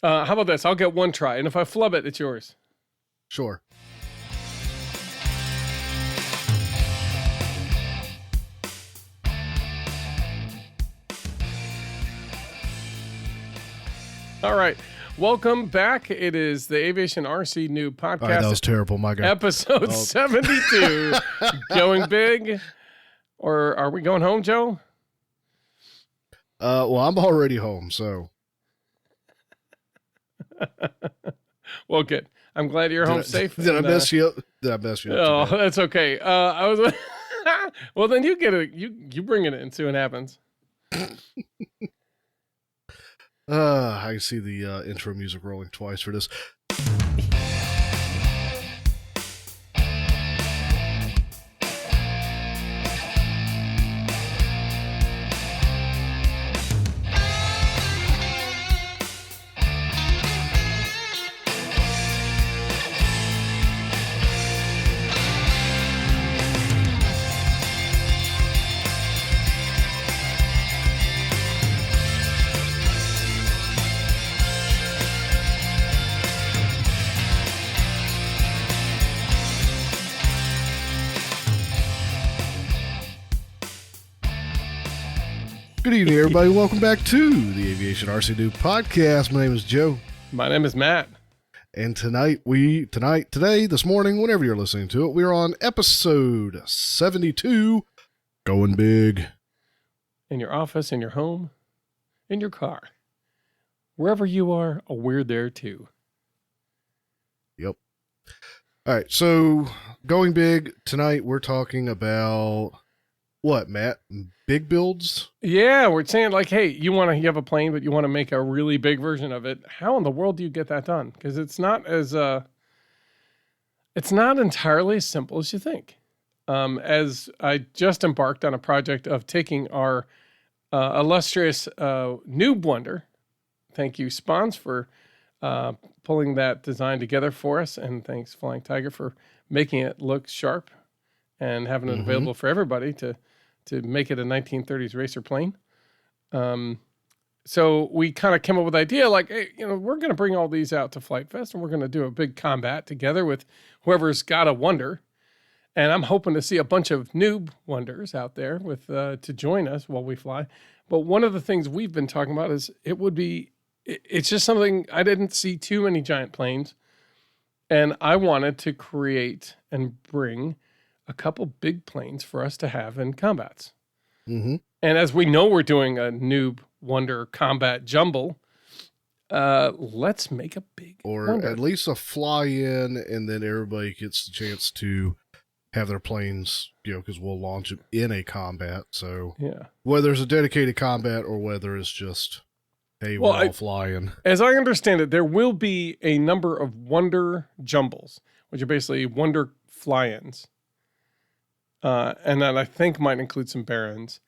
How about this? I'll get one try, and if I flub it, it's yours. Sure. All right. Welcome back. It is the Aviation RC Noob Podcast. All right, that was terrible, my guy. Episode 72. Going big? Or are we going home, Joe? Well, I'm already home, so. Well, good. I'm glad you're home safe. Did I mess you up? Did I mess you up? Oh, that's okay. I was. Well, then you get it. You bring it in. See what happens. I see the intro music rolling twice for this. Good evening, everybody. Welcome back to the Aviation RC Noob Podcast. My name is Joe. My name is Matt. And today, this morning, whenever you're listening to it, we're on episode 72, Going Big. In your office, in your home, in your car. Wherever you are, we're there too. Yep. All right, so Going Big, tonight we're talking about, what, Matt? Big builds? Yeah, we're saying like, hey, you have a plane, but you want to make a really big version of it. How in the world do you get that done? Because it's not entirely as simple as you think. As I just embarked on a project of taking our illustrious Noob Wonder. Thank you, Spawns, for pulling that design together for us, and thanks Flying Tiger for making it look sharp and having it available for everybody to make it a 1930s racer plane. So we kind of came up with the idea like, hey, we're going to bring all these out to Flight Fest and we're going to do a big combat together with whoever's got a Wonder. And I'm hoping to see a bunch of Noob Wonders out there with to join us while we fly. But one of the things we've been talking about is it's just something, I didn't see too many giant planes. And I wanted to create and bring a couple big planes for us to have in combats. Mm-hmm. And as we know, we're doing a Noob Wonder combat jumble. Let's make a big Wonder. At least a fly-in, and then everybody gets the chance to have their planes, because we'll launch it in a combat. So yeah, whether it's a dedicated combat or whether it's just, hey, we're all flying. As I understand it, there will be a number of Wonder jumbles, which are basically Wonder fly-ins. And that I think might include some Barons.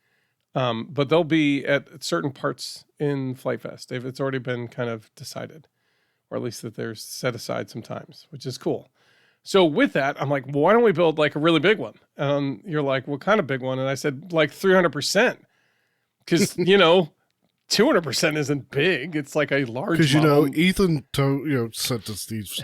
But they'll be at certain parts in Flight Fest. It's already been kind of decided, or at least that they're set aside sometimes, which is cool. So with that, I'm like, well, why don't we build like a really big one? And you're like, what kind of big one? And I said, like 300%. Because, 200% isn't big. It's like a large Because, Ethan sent us these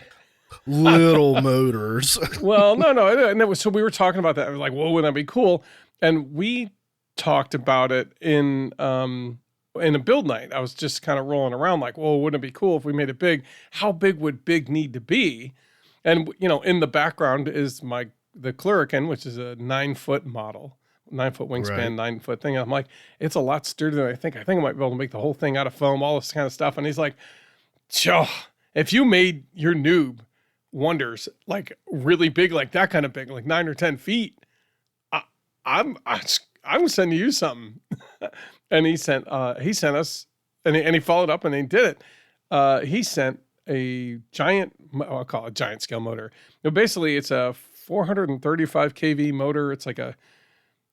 little motors. Well, no. And so we were talking about that. I was like, well, wouldn't that be cool? And we talked about it in a build night. I was just kind of rolling around like, well, wouldn't it be cool if we made it big? How big would big need to be? And, in the background is the Cluracan, which is a 9-foot model, 9-foot wingspan, right. 9-foot thing. And I'm like, it's a lot sturdier than I think. I think I might be able to make the whole thing out of foam, all this kind of stuff. And he's like, if you made your Noob Wonders like really big, like that kind of big, like 9 or 10 feet, I'm sending you something. And he sent us, and he followed up and he did it. He sent a giant, I'll call it a giant scale motor. Basically it's a 435 kV motor. It's like a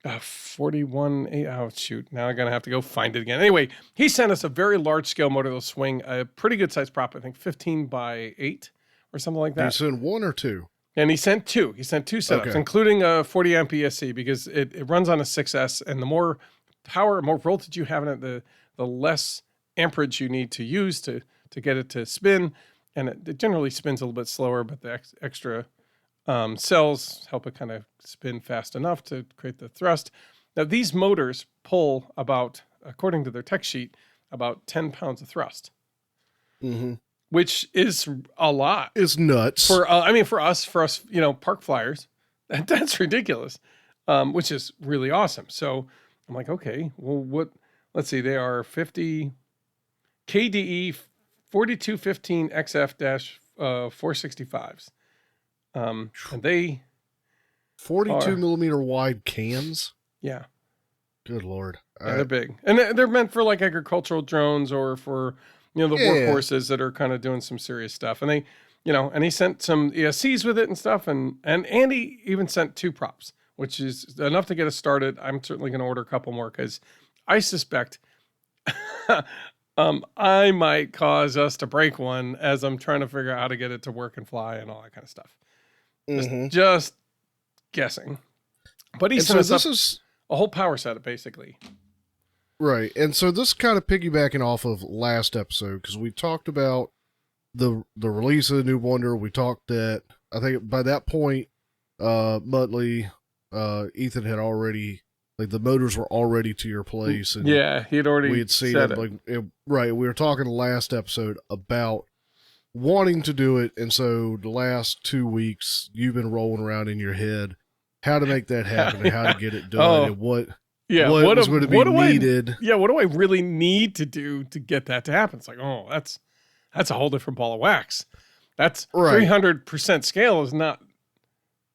41, oh shoot, now I'm going to have to go find it again. Anyway, he sent us a very large scale motor that'll swing a pretty good size prop, I think 15 by 8 or something like that. Did he send one or two? And he sent two. He sent two setups, including a 40 amp ESC, because it runs on a 6S, and the more power, more voltage you have in it, the less amperage you need to use to to get it to spin, and it generally spins a little bit slower, but the extra cells help it kind of spin fast enough to create the thrust. Now, these motors pull about, according to their tech sheet, about 10 pounds of thrust, which is a lot. It's nuts. For us, park flyers, that's ridiculous, which is really awesome. So I'm like, okay, well, let's see, they are 50 KDE 4215 XF-465s. And they 42 millimeter wide cans. Yeah. Good Lord. Yeah, they're big. And they're meant for like agricultural drones or for, the workhorses that are kind of doing some serious stuff. And they, and he sent some ESCs with it and stuff. And Andy even sent 2 props, which is enough to get us started. I'm certainly going to order a couple more because I suspect I might cause us to break one as I'm trying to figure out how to get it to work and fly and all that kind of stuff. Just guessing. But he sent us a whole power set, basically. Right. And so this is kind of piggybacking off of last episode, because we talked about the release of the New Wonder. We talked that, I think by that point, Muttley, Ethan had already, like, the motors were already to your place. And he had already we had seen it. Right. We were talking last episode about wanting to do it. And so the last 2 weeks, you've been rolling around in your head how to make that happen and how to get it done and what was going to be needed. What do I really need to do to get that to happen? It's like, oh, that's a whole different ball of wax. That's right. 300% scale is not,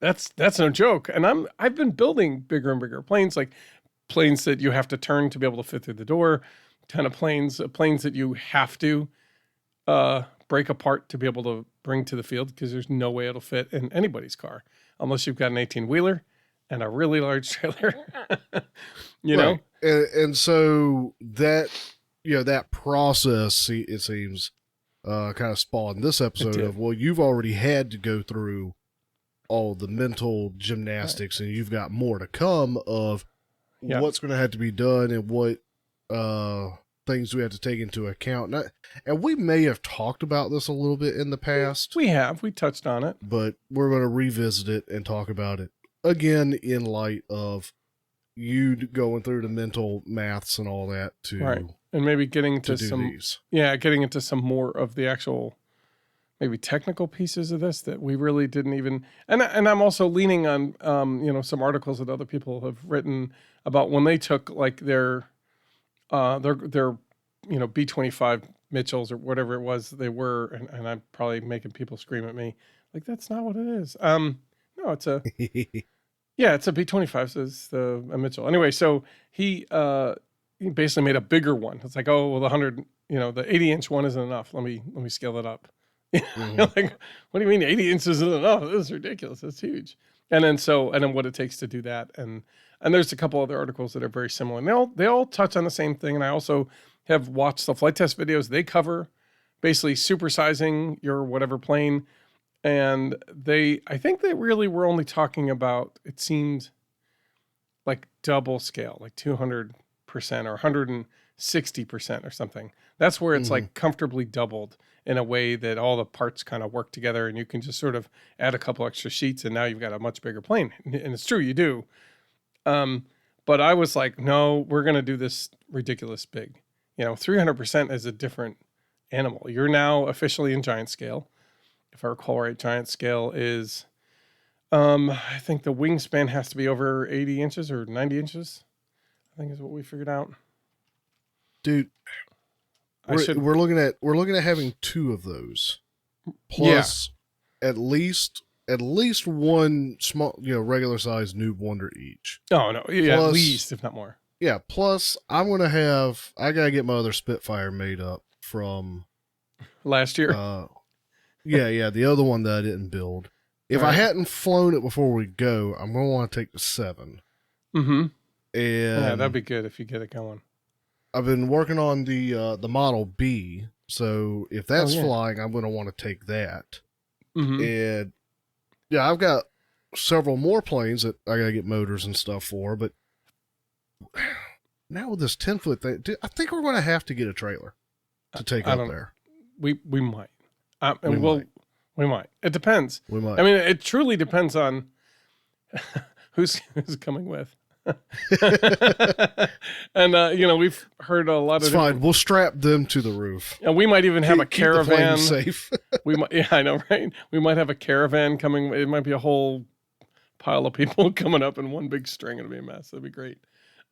that's no joke. And I've been building bigger and bigger planes, like planes that you have to turn to be able to fit through the door, kind of planes that you have to break apart to be able to bring to the field because there's no way it'll fit in anybody's car unless you've got an 18-wheeler and a really large trailer. you know? And so that, that process, it seems, kind of spawned this episode of, well, you've already had to go through all the mental gymnastics and you've got more to come of what's going to have to be done and what things we have to take into account. And we may have talked about this a little bit in the past. We touched on it, but we're going to revisit it and talk about it again in light of you going through the mental maths and all that and maybe getting into getting into some more of the actual maybe technical pieces of this that we really didn't even, and I'm also leaning on some articles that other people have written about when they took like their B-25 Mitchells or whatever it was they were, and I'm probably making people scream at me like that's not what it is. No, it's a it's a B-25, says a Mitchell. Anyway, so he basically made a bigger one. It's like, oh well, the 80-inch one isn't enough. Let me scale it up. Like, what do you mean 80 inches isn't enough? This is ridiculous. It's huge. And then what it takes to do that. And there's a couple other articles that are very similar. And they all touch on the same thing. And I also have watched the flight test videos. They cover basically supersizing your whatever plane. And I think they really were only talking about, it seemed like double scale, like 200% or 160% or something. That's where it's like comfortably doubled in a way that all the parts kind of work together and you can just sort of add a couple extra sheets and now you've got a much bigger plane. And it's true, you do. But I was like, no, we're going to do this ridiculous big. 300% is a different animal. You're now officially in giant scale. If I recall right, giant scale is, I think the wingspan has to be over 80 inches or 90 inches. I think is what we figured out. Dude, we're looking at having 2 of those, plus at least one small, regular size New Wonder each. Oh no, plus, at least if not more. Yeah, plus I gotta get my other Spitfire made up from last year. The other one that I didn't build. If I hadn't flown it before we go, I'm gonna want to take the 7. Mm-hmm. And that'd be good if you get it going. I've been working on the Model B, so if that's flying, I'm going to want to take that. And I've got several more planes that I got to get motors and stuff for, but now with this 10-foot thing, I think we're going to have to get a trailer to take up there. we might. And We we'll might. we might. It depends. We might. I mean, it truly depends on who's coming with. And we've heard a lot It's of fine. We'll strap them to the roof. and we might even have a Keep the plane caravan. safe. We might, yeah, I know, right? We might have a caravan coming. It might be a whole pile of people coming up in one big string. It'll be a mess. That'd be great.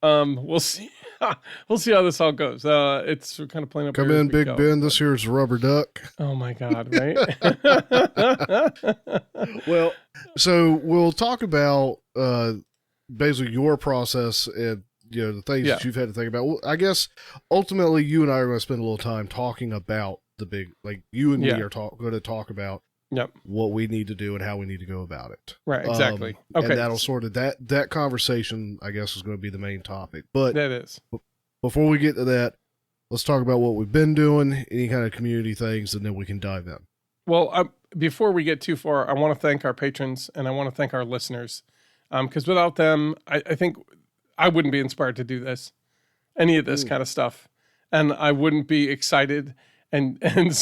We'll see. We'll see how this all goes. It's kind of playing up. Come here as in, we Big go. Ben. This here's Rubber Duck. Oh my God! Right? Well, so we'll talk about basically your process and the things that you've had to think about. Well, I guess ultimately you and I are going to spend a little time talking about the big, like you and me are going to talk about what we need to do and how we need to go about it. Right. Exactly. Okay. And that'll sort of that conversation, I guess, is going to be the main topic. But that is. Before we get to that, let's talk about what we've been doing, any kind of community things, and then we can dive in. Well, before we get too far, I want to thank our patrons and I want to thank our listeners, because without them, I think I wouldn't be inspired to do any of this kind of stuff, and I wouldn't be excited and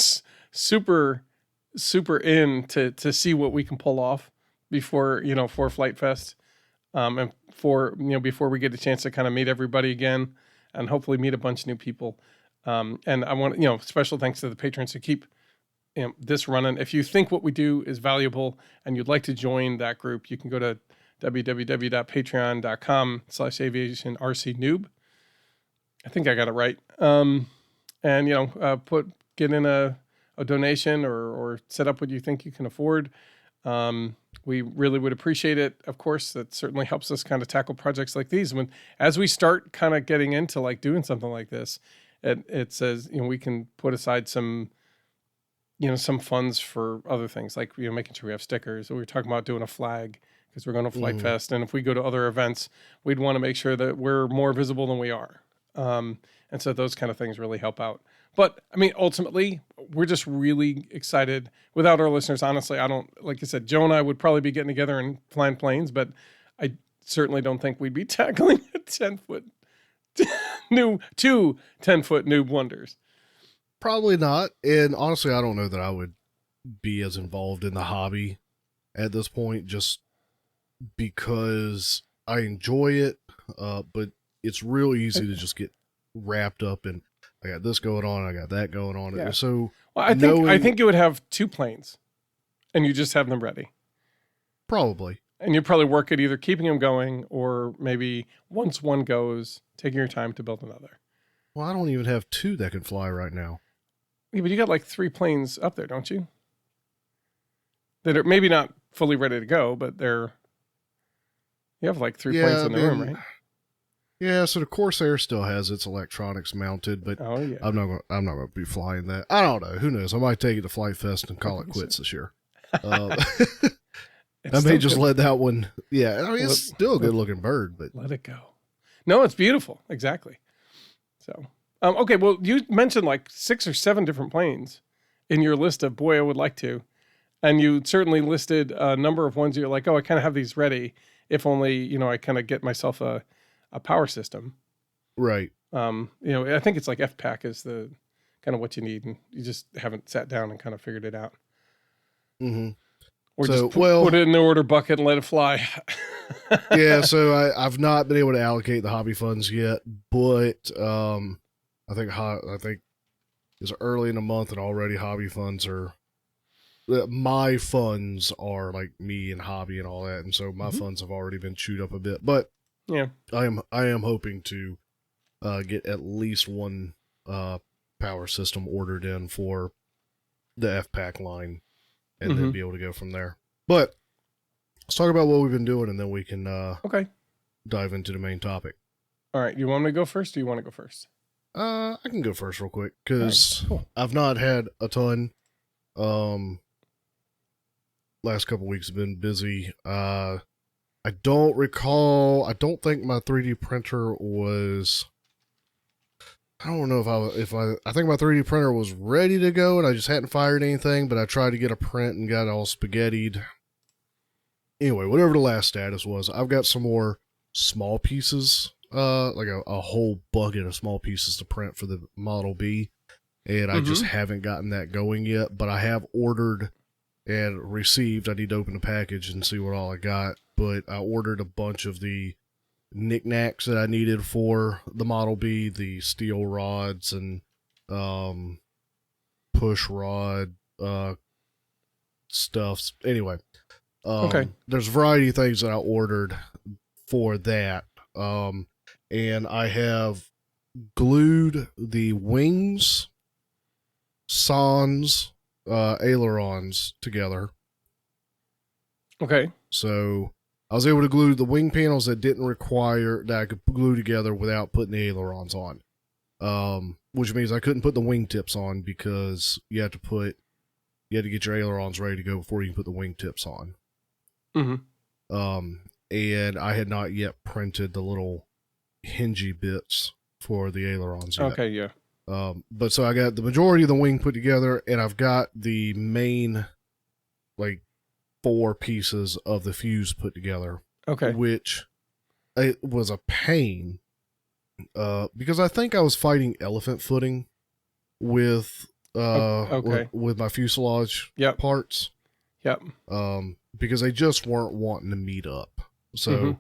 super in to see what we can pull off before for Flight Fest, and before we get a chance to kind of meet everybody again and hopefully meet a bunch of new people. And I want special thanks to the patrons who keep this running. If you think what we do is valuable and you'd like to join that group, you can go to www.patreon.com/aviationrcnoob. I think I got it right. And get in a donation or set up what you think you can afford. We really would appreciate it. Of course, that certainly helps us kind of tackle projects like these. As we start kind of getting into like doing something like this, it says, we can put aside some funds for other things, like, making sure we have stickers. We were talking about doing a flag because we're going to Flight Fest. And if we go to other events, we'd want to make sure that we're more visible than we are. And so those kind of things really help out. But I mean, ultimately, we're just really excited. Without our listeners, honestly, like I said, Joe and I would probably be getting together and flying planes, but I certainly don't think we'd be tackling a 10-foot two 10-foot noob wonders. Probably not. And honestly, I don't know that I would be as involved in the hobby at this point, just because I enjoy it. But it's real easy to just get wrapped up in, I got this going on, I got that going on. Yeah. So I think you would have 2 planes and you just have them ready. Probably. And you'd probably work at either keeping them going or maybe once one goes, taking your time to build another. Well, I don't even have 2 that can fly right now. Yeah, but you got like 3 planes up there, don't you? That are maybe not fully ready to go, but you have like 3 planes in the room, right? Yeah, so the Corsair still has its electronics mounted, but oh, yeah. I'm not going to be flying that. I don't know. Who knows? I might take it to Flight Fest and call it quits this year. I may just let that one. Yeah, I mean, it's still a good looking bird, but let it go. No, it's beautiful. Exactly. So, okay. Well, you mentioned like 6 or 7 different planes in your list of boy, I would like to, and you certainly listed a number of ones you're like, oh, I kind of have these ready. If only I kind of get myself a power system. Right. I think it's like FPAC is the kind of what you need, and you just haven't sat down and kind of figured it out. Mm-hmm. Or so, just put it in the order bucket and let it fly. Yeah, so I've not been able to allocate the hobby funds yet, but I think it's early in the month and already hobby funds are. My funds are like me and hobby and all that, and so my funds have already been chewed up a bit. But yeah, I am hoping to get at least one power system ordered in for the FPAC line, and then be able to go from there. But let's talk about what we've been doing, and then we can dive into the main topic. All right, you want me to go first, or you want to go first? I can go first real quick because I've not had a ton. Last couple weeks have been busy. I don't recall. I don't think my 3D printer was. I don't know I think my 3D printer was ready to go and I just hadn't fired anything, but I tried to get a print and got all spaghettied. Anyway, whatever the last status was, I've got some more small pieces, like a whole bucket of small pieces to print for the Model B. and I just haven't gotten that going yet. But I have ordered and received. I need to open the package and see what all I got. But I ordered a bunch of the knickknacks that I needed for the Model B, the steel rods and push rod stuff. Anyway, there's a variety of things that I ordered for that. And I have glued the wings, sans, ailerons together. Okay. So I was able to glue the wing panels that didn't require that I could glue together without putting the ailerons on. Which means I couldn't put the wingtips on because you had to get your ailerons ready to go before you can put the wingtips on. And I had not yet printed the little hingy bits for the ailerons yet. Okay, yeah. But so I got the majority of the wing put together, and I've got the main, like, 4 pieces of the fuse put together. Okay. Which it was a pain, because I think I was fighting elephant footing with with my fuselage parts. Yep. Because they just weren't wanting to meet up. So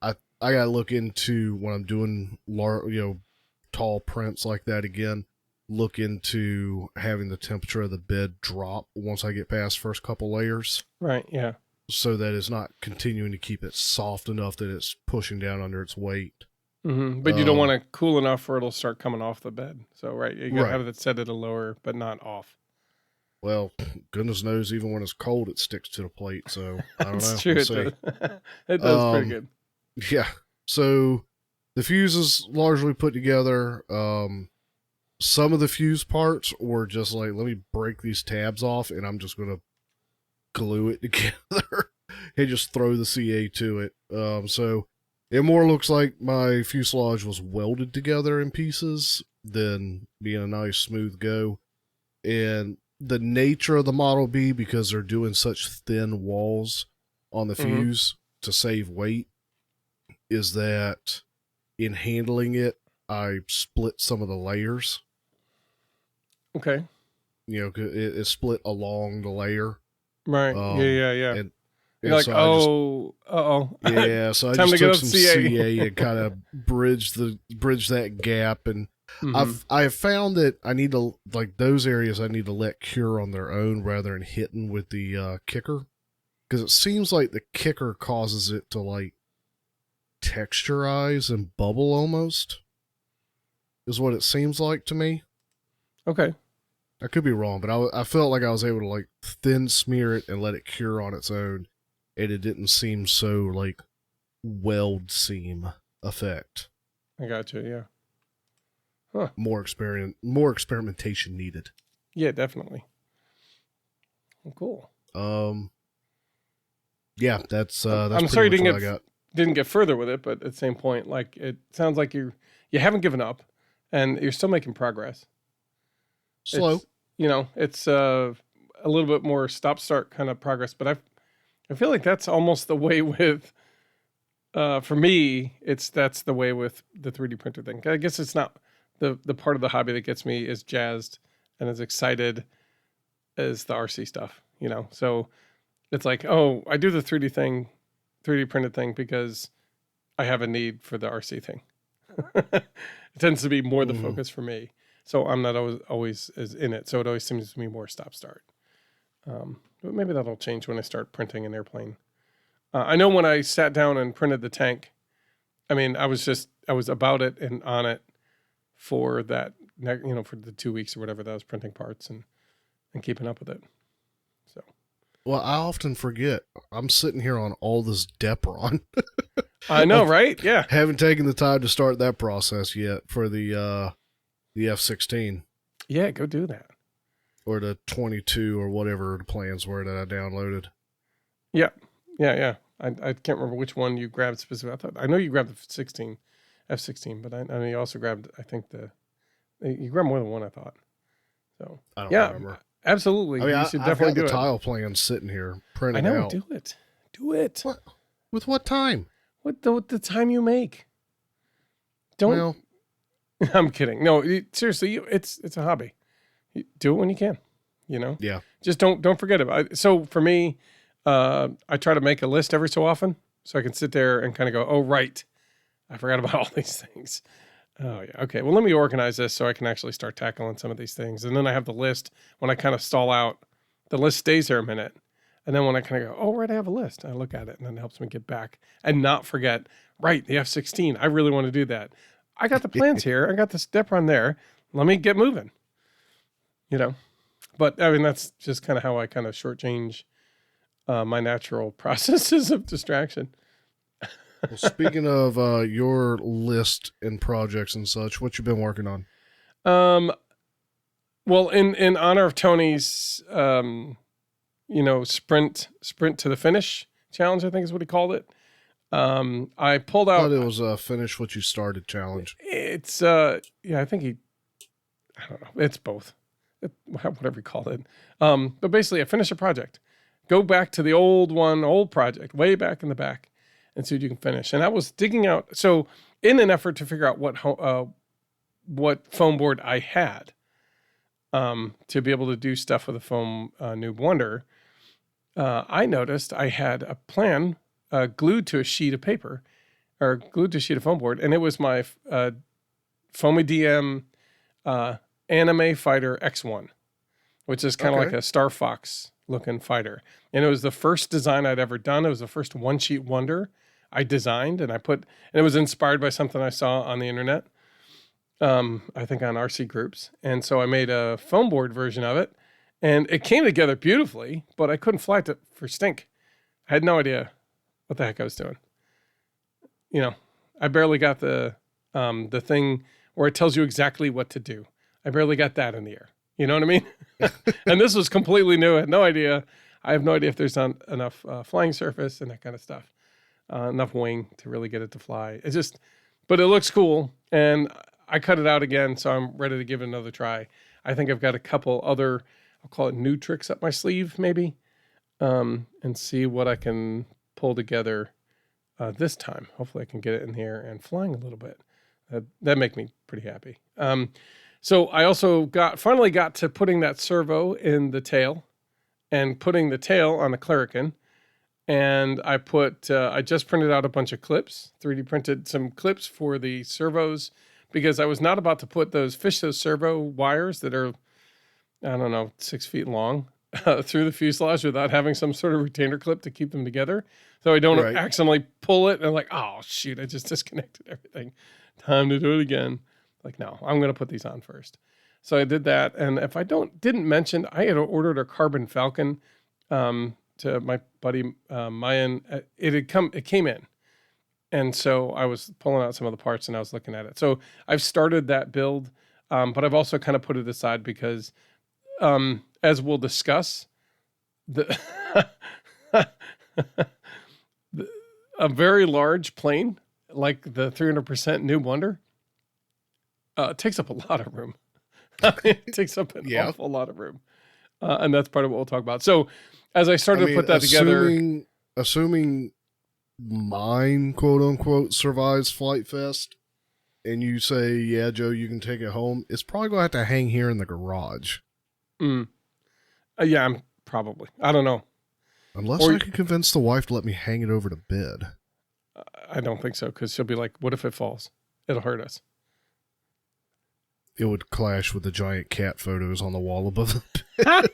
I gotta look into when I'm doing tall prints like that again. Look into having the temperature of the bed drop once I get past first couple layers. Right. Yeah. So that it's not continuing to keep it soft enough that it's pushing down under its weight. But you don't want it cool enough or it'll start coming off the bed. So you gotta have it set at a lower, but not off. Well, goodness knows, even when it's cold, it sticks to the plate. So I don't know. True. It does pretty good. Yeah. So the fuse is largely put together. Some of the fuse parts were just like, let me break these tabs off and I'm just going to glue it together and just throw the CA to it. So it more looks like my fuselage was welded together in pieces than being a nice smooth go. And the nature of the Model B, because they're doing such thin walls on the fuse to save weight, is that in handling it, I split some of the layers. Okay. It split along the layer. Right. Yeah. And you're like, so yeah, so I Time just to took get some CA. CA and kind of bridge that gap. And I have found that I need to, like, those areas I need to let cure on their own rather than hitting with the kicker. Because it seems like the kicker causes it to, like, texturize and bubble almost, is what it seems like to me. Okay. I could be wrong, but I felt like I was able to, like, thin smear it and let it cure on its own, and it didn't seem so, like, weld seam effect. I got you. Yeah. Huh. More experimentation needed. Yeah, definitely. Well, cool. Yeah, that's I'm sorry much what I got. Didn't get further with it, but at the same point, like, it sounds like you haven't given up, and you're still making progress. Slow. It's a little bit more stop-start kind of progress, but I feel like that's almost the way with, for me, that's the way with the 3D printer thing. I guess it's not the part of the hobby that gets me as jazzed and as excited as the RC stuff, So it's like, oh, I do the 3D printed thing because I have a need for the RC thing. It tends to be more the focus for me. So I'm not always as in it. So it always seems to me more stop-start. But maybe that'll change when I start printing an airplane. I know when I sat down and printed the tank, I mean, I was about it and on it for that, for the 2 weeks or whatever that I was printing parts and keeping up with it. So. Well, I often forget. I'm sitting here on all this Depron. I know, right? Yeah. Haven't taken the time to start that process yet for the F-16. Yeah, go do that. Or the 22 or whatever the plans were that I downloaded. Yeah. I can't remember which one you grabbed specifically. I know you grabbed the F-16, but I know you also grabbed, I think you grabbed more than one, I thought. So I don't remember. Absolutely. I mean, you should definitely do it. I've got the tile plans sitting here printed out. I know, out. Do it. What? With what time? With the time you make. Don't. Well, I'm kidding. No, seriously, it's a hobby. do it when you can, you know? Yeah. Just don't forget about it. So for me, I try to make a list every so often so I can sit there and kind of go, oh, right. I forgot about all these things. Oh yeah. Okay. Well, let me organize this so I can actually start tackling some of these things. And then I have the list. When I kind of stall out, the list stays there a minute. And then when I kind of go, oh, right, I have a list. I look at it and then it helps me get back and not forget, right, the F-16. I really want to do that. I got the plans here. I got the step run there. Let me get moving, you know? But I mean, that's just kind of how I kind of shortchange my natural processes of distraction. Well, speaking of your list and projects and such, what you been working on? Well, in honor of Tony's, sprint to the finish challenge, I think is what he called it. I pulled out. I thought it was finish what you started challenge. It's I think I don't know. It's both, whatever you call it. But basically, I finished a project. Go back to the old project, way back in the back, and see what you can finish. And I was digging out. So in an effort to figure out what foam board I had, to be able to do stuff with a foam Noob Wonder, I noticed I had a plan glued to a sheet of paper or glued to a sheet of foam board. And it was my Foamy DM Anime Fighter X1, which is kind of like a Star Fox looking fighter. And it was the first design I'd ever done. It was the first one sheet wonder I designed, and it was inspired by something I saw on the internet. I think on RC groups. And so I made a foam board version of it, and it came together beautifully, but I couldn't fly it for stink. I had no idea what the heck I was doing. You know, I barely got the thing where it tells you exactly what to do. I barely got that in the air. You know what I mean? And this was completely new. I had no idea. I have no idea if there's not enough flying surface and that kind of stuff. Enough wing to really get it to fly. But it looks cool. And I cut it out again, so I'm ready to give it another try. I think I've got a couple other, I'll call it new tricks up my sleeve, maybe, and see what I can pull together this time. Hopefully I can get it in here and flying a little bit. That'd make me pretty happy. So I also finally got to putting that servo in the tail and putting the tail on the Clarican. And I just printed out a bunch of clips, 3D printed some clips for the servos, because I was not about to fish those servo wires that are, I don't know, 6 feet long through the fuselage without having some sort of retainer clip to keep them together. So I don't accidentally pull it and I'm like, oh shoot, I just disconnected everything. Time to do it again. Like, no, I'm going to put these on first. So I did that. And if I didn't mention, I had ordered a Carbon Falcon, to my buddy Mayan. It came in, and so I was pulling out some of the parts and I was looking at it. So I've started that build, but I've also kind of put it aside because, as we'll discuss, a very large plane like the 300% Noob Wonder takes up a lot of room. It takes up an awful lot of room, and that's part of what we'll talk about. So as I started to put that together, assuming mine, quote unquote, survives Flight Fest, and you say, yeah, Joe, you can take it home, it's probably going to have to hang here in the garage. Yeah, I'm probably. I don't know. Unless I can convince the wife to let me hang it over to bed. I don't think so, because she'll be like, what if it falls? It'll hurt us. It would clash with the giant cat photos on the wall above the bed.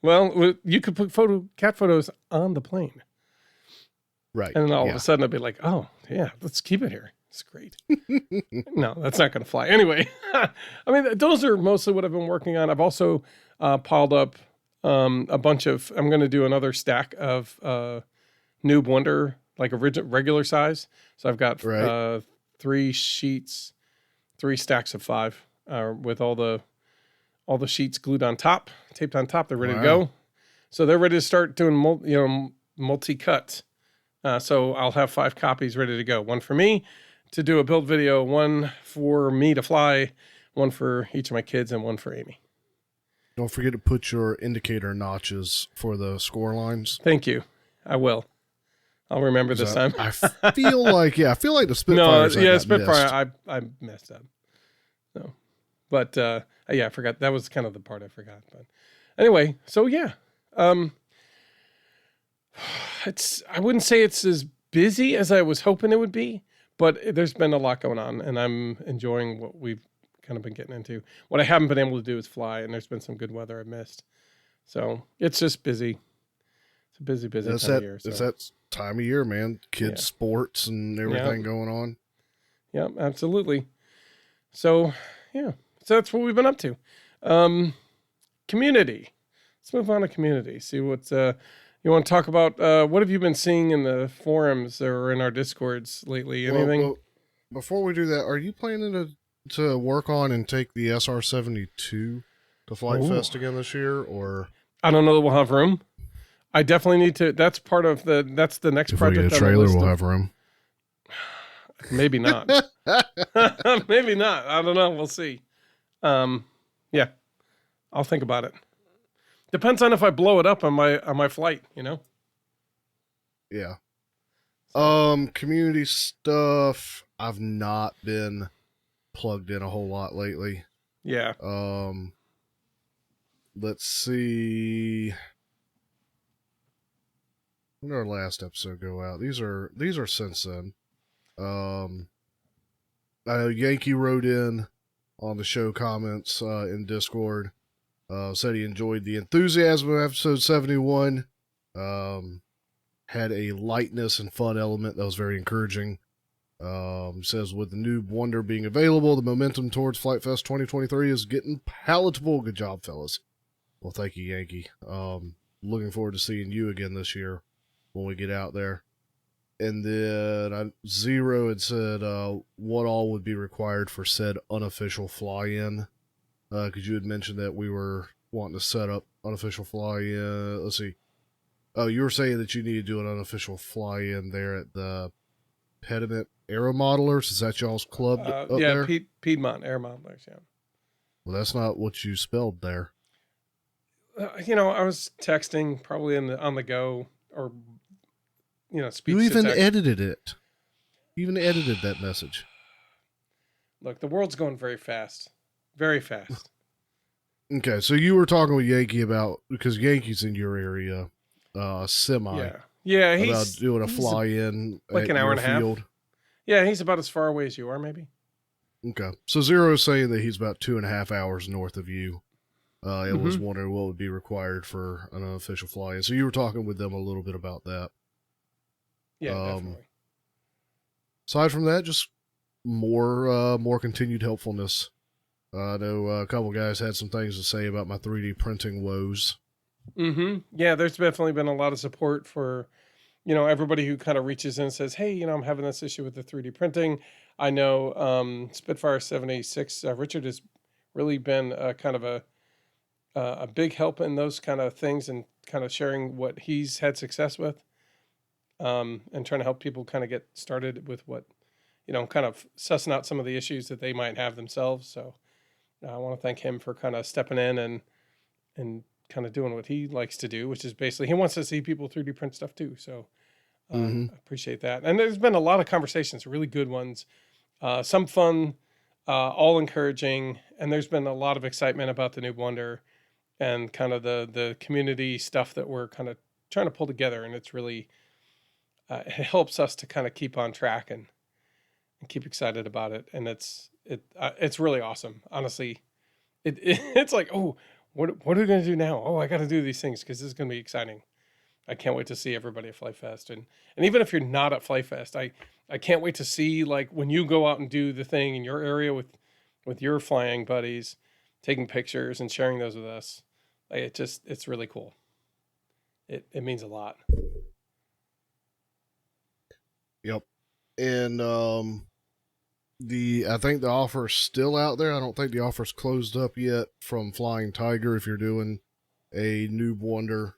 Well, you could put cat photos on the plane. Right. And then all of a sudden I'd be like, oh, yeah, let's keep it here. It's great. No, that's not going to fly. Anyway, I mean, those are mostly what I've been working on. I've also piled up a bunch of, I'm going to do another stack of Noob Wonder, like regular size. So I've got 3 sheets, 3 stacks of 5 with all the sheets glued on top, taped on top. They're ready to go. So they're ready to start doing multi-cut. So I'll have 5 copies ready to go. 1 for me to do a build video, 1 for me to fly, 1 for each of my kids, and 1 for Amy. Don't forget to put your indicator notches for the score lines. Thank you. I will. I'll remember this time. I feel like the Spitfire. No, yeah, Spitfire. I messed up. No, But yeah, I forgot. That was kind of the part I forgot. But anyway, so yeah, um, I wouldn't say it's as busy as I was hoping it would be, but there's been a lot going on, and I'm enjoying what we've kind of been getting into. What I haven't been able to do is fly, and there's been some good weather I missed. So it's just busy. It's a busy time of year. So. It's that time of year, man. Kids' sports and everything going on. Yeah, absolutely. So, yeah. So that's what we've been up to. Community. Let's move on to community. See what you want to talk about. What have you been seeing in the forums or in our Discords lately? Anything? Well, before we do that, are you planning to work on and take the SR-72 to Flight Fest again this year, or? I don't know that we'll have room. I definitely need to. That's part of that's the next project. If we get a trailer, we'll have room. Maybe not. Maybe not. I don't know. We'll see. Yeah, I'll think about it. Depends on if I blow it up on my flight. Yeah. Community stuff. I've not been plugged in a whole lot lately. Yeah. Let's see. When did our last episode go out? These are since then. I know Yankee wrote in on the show comments in Discord. Said he enjoyed the enthusiasm of episode 71. Had a lightness and fun element that was very encouraging. Says with the new Wonder being available, the momentum towards Flight Fest 2023 is getting palatable. Good job, fellas. Well, thank you, Yankee. Looking forward to seeing you again this year when we get out there. And then Zero had said what all would be required for said unofficial fly-in. Because you had mentioned that we were wanting to set up unofficial fly-in. Let's see. Oh, you were saying that you need to do an unofficial fly-in there at the Pediment Aero Modelers. Is that y'all's club up there? Yeah, Piedmont Aero Modelers, yeah. Well, that's not what you spelled there. I was texting probably on the go or, speech. You even edited it. You even edited that message. Look, the world's going very fast. Very fast. Okay, so you were talking with Yankee about, because Yankee's in your area, semi. Yeah, about doing a fly-in like an hour and a half. Field. Yeah, he's about as far away as you are, maybe. Okay, so Zero is saying that he's about 2.5 hours north of you. I was wondering what would be required for an unofficial fly-in. So you were talking with them a little bit about that. Yeah, definitely. Aside from that, just more continued helpfulness. I know a couple guys had some things to say about my 3D printing woes. Yeah, there's definitely been a lot of support for, everybody who kind of reaches in and says, hey, I'm having this issue with the 3D printing. I know Spitfire 786, Richard has really been kind of a big help in those kind of things and kind of sharing what he's had success with and trying to help people kind of get started with what, kind of sussing out some of the issues that they might have themselves. So I want to thank him for kind of stepping in and kind of doing what he likes to do, which is basically he wants to see people 3D print stuff too. So I appreciate that. And there's been a lot of conversations, really good ones, some fun, all encouraging. And there's been a lot of excitement about the new Wonder and kind of the community stuff that we're kind of trying to pull together. And it's really, it helps us to kind of keep on track and keep excited about it. And it's really awesome. Honestly, it's like, oh, what are we going to do now? Oh, I got to do these things because this is going to be exciting. I can't wait to see everybody at Flight Fest. And even if you're not at Flight Fest, I can't wait to see, like, when you go out and do the thing in your area with your flying buddies, taking pictures and sharing those with us. Like, it's really cool. It means a lot. Yep. And I think the offer's still out there. I don't think the offer's closed up yet from Flying Tiger if you're doing a Noob Wonder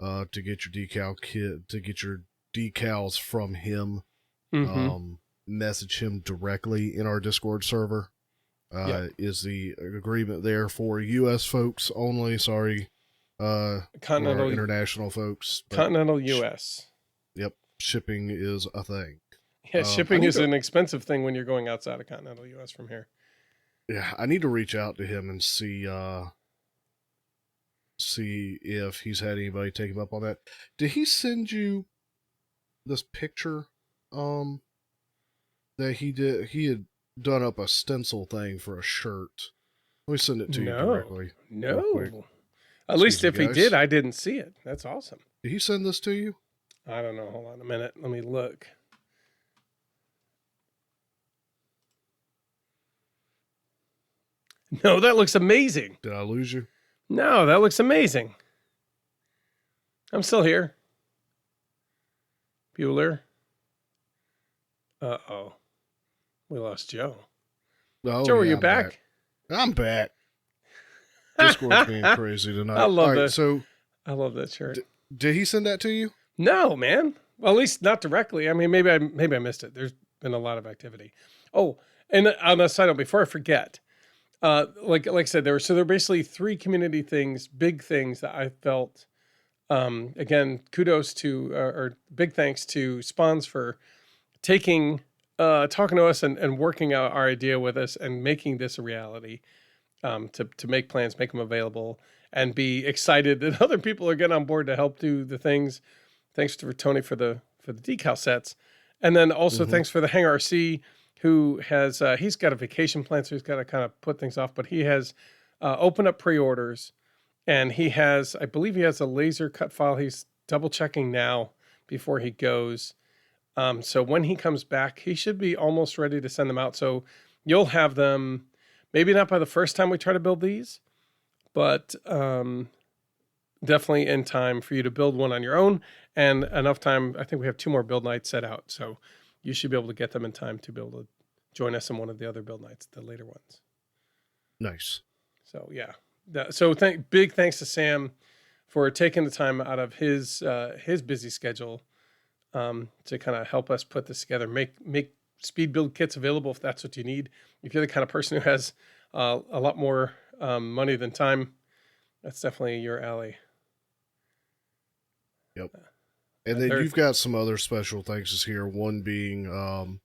to get your decal kit, to get your decals from him. Message him directly in our Discord server. Is the agreement there for U.S. folks only? Sorry, continental international folks. Continental U.S. Yep, shipping is a thing. Yeah, shipping is an expensive thing when you're going outside of continental U.S. from here. Yeah, I need to reach out to him and see if he's had anybody take him up on that. Did he send you this picture that he did? He had done up a stencil thing for a shirt. Let me send it to you directly. Real quick. No. At least if he did, I didn't see it. That's awesome. Did he send this to you? I don't know. Hold on a minute. Let me look. No, that looks amazing. Did I lose you? No, that looks amazing. I'm still here. Bueller. Uh-oh. We lost Joe. Oh, Joe, are you I'm back? I'm back. Discord's being crazy tonight. I love that. that. So, I love that shirt. Did he send that to you? No, man. Well, at least not directly. I mean, maybe I missed it. There's been a lot of activity. Oh, and on the side note, before I forget, like I said, there are basically 3 community things, big things that I felt. Again, kudos to or big thanks to Spawns for talking to us and working out our idea with us and making this a reality. To make plans, make them available, and be excited that other people are getting on board to help do the things. Thanks to Tony for the decal sets, and then also thanks for the Hang RC, who has he's got a vacation plan, so he's got to kind of put things off, but he has opened up pre-orders, and I believe he has a laser cut file. He's double checking now before he goes. So when he comes back, he should be almost ready to send them out. So you'll have them. Maybe not by the first time we try to build these, but definitely in time for you to build one on your own, and enough time. I think we have 2 more build nights set out, so you should be able to get them in time to be able to join us in one of the other build nights, the later ones. Nice. So yeah, big thanks to Sam for taking the time out of his busy schedule to kind of help us put this together, make speed build kits available if that's what you need. If you're the kind of person who has a lot more money than time, that's definitely your alley. Yep. And then you've got some other special thanks here. One being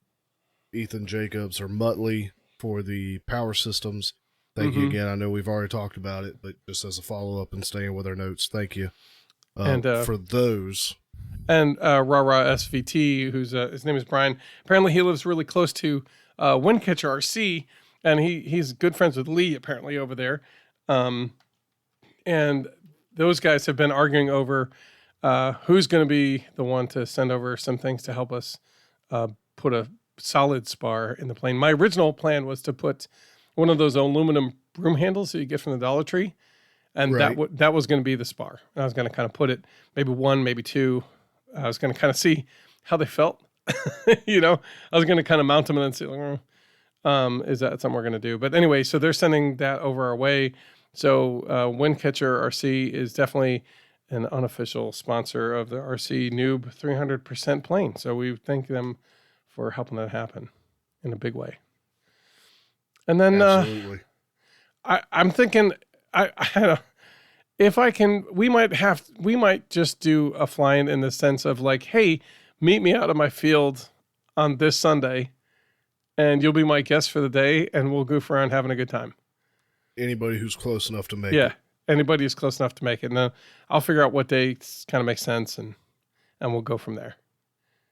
Ethan Jacobs or Muttley for the power systems. Thank you again. I know we've already talked about it, but just as a follow up and staying with our notes, thank you for those. And Rara SVT, who's his name is Brian. Apparently, he lives really close to Windcatcher RC, and he's good friends with Lee apparently over there. And those guys have been arguing over who's going to be the one to send over some things to help us put a solid spar in the plane. My original plan was to put one of those aluminum broom handles that you get from the Dollar Tree, and that was going to be the spar. And I was going to kind of put it maybe 1, maybe 2. I was going to kind of see how they felt. I was going to kind of mount them and then see, is that something we're going to do? But anyway, so they're sending that over our way. So Windcatcher RC is definitely an unofficial sponsor of the RC Noob 300% plane. So we thank them for helping that happen in a big way. And then I'm thinking, if I can, we might just do a fly-in the sense of like, hey, meet me out of my field on this Sunday, and you'll be my guest for the day, and we'll goof around having a good time. Anybody who's close enough to make it. Yeah, anybody who's close enough to make it. And then I'll figure out what dates kind of make sense, and we'll go from there.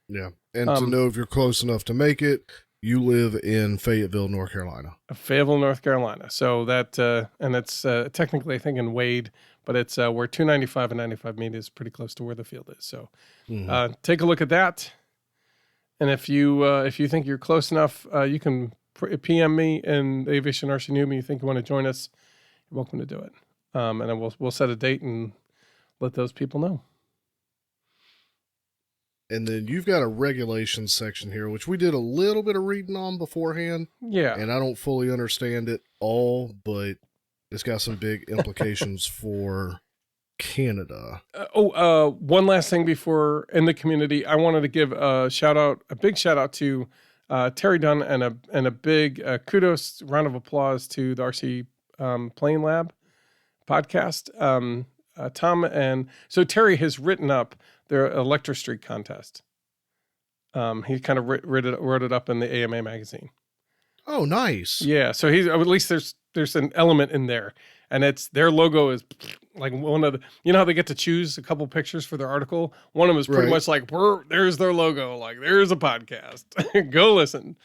Yeah, and to know if you're close enough to make it, you live in Fayetteville, North Carolina. Fayetteville, North Carolina. So that, and it's technically, I think, in Wade, but it's where 295 and 95 meet is pretty close to where the field is. So take a look at that. And if you think you're close enough, you can PM me in the Aviation RC Noob and you think you want to join us, you're welcome to do it. And then we'll set a date and let those people know. And then you've got a regulations section here, which we did a little bit of reading on beforehand. Yeah. And I don't fully understand it all, but it's got some big implications for Canada. One last thing before in the community, I wanted to give a big shout out to Terry Dunn and a big kudos, round of applause to the RC Plane Lab podcast. Tom and so Terry has written up their ElectroStreak contest. He kind of wrote it up in the AMA magazine. Oh, nice. Yeah, so he's at least there's an element in there, and it's their logo is like one of the, you know how they get to choose a couple pictures for their article. One of them is pretty Right. much like there's their logo, like there's a podcast. Go listen.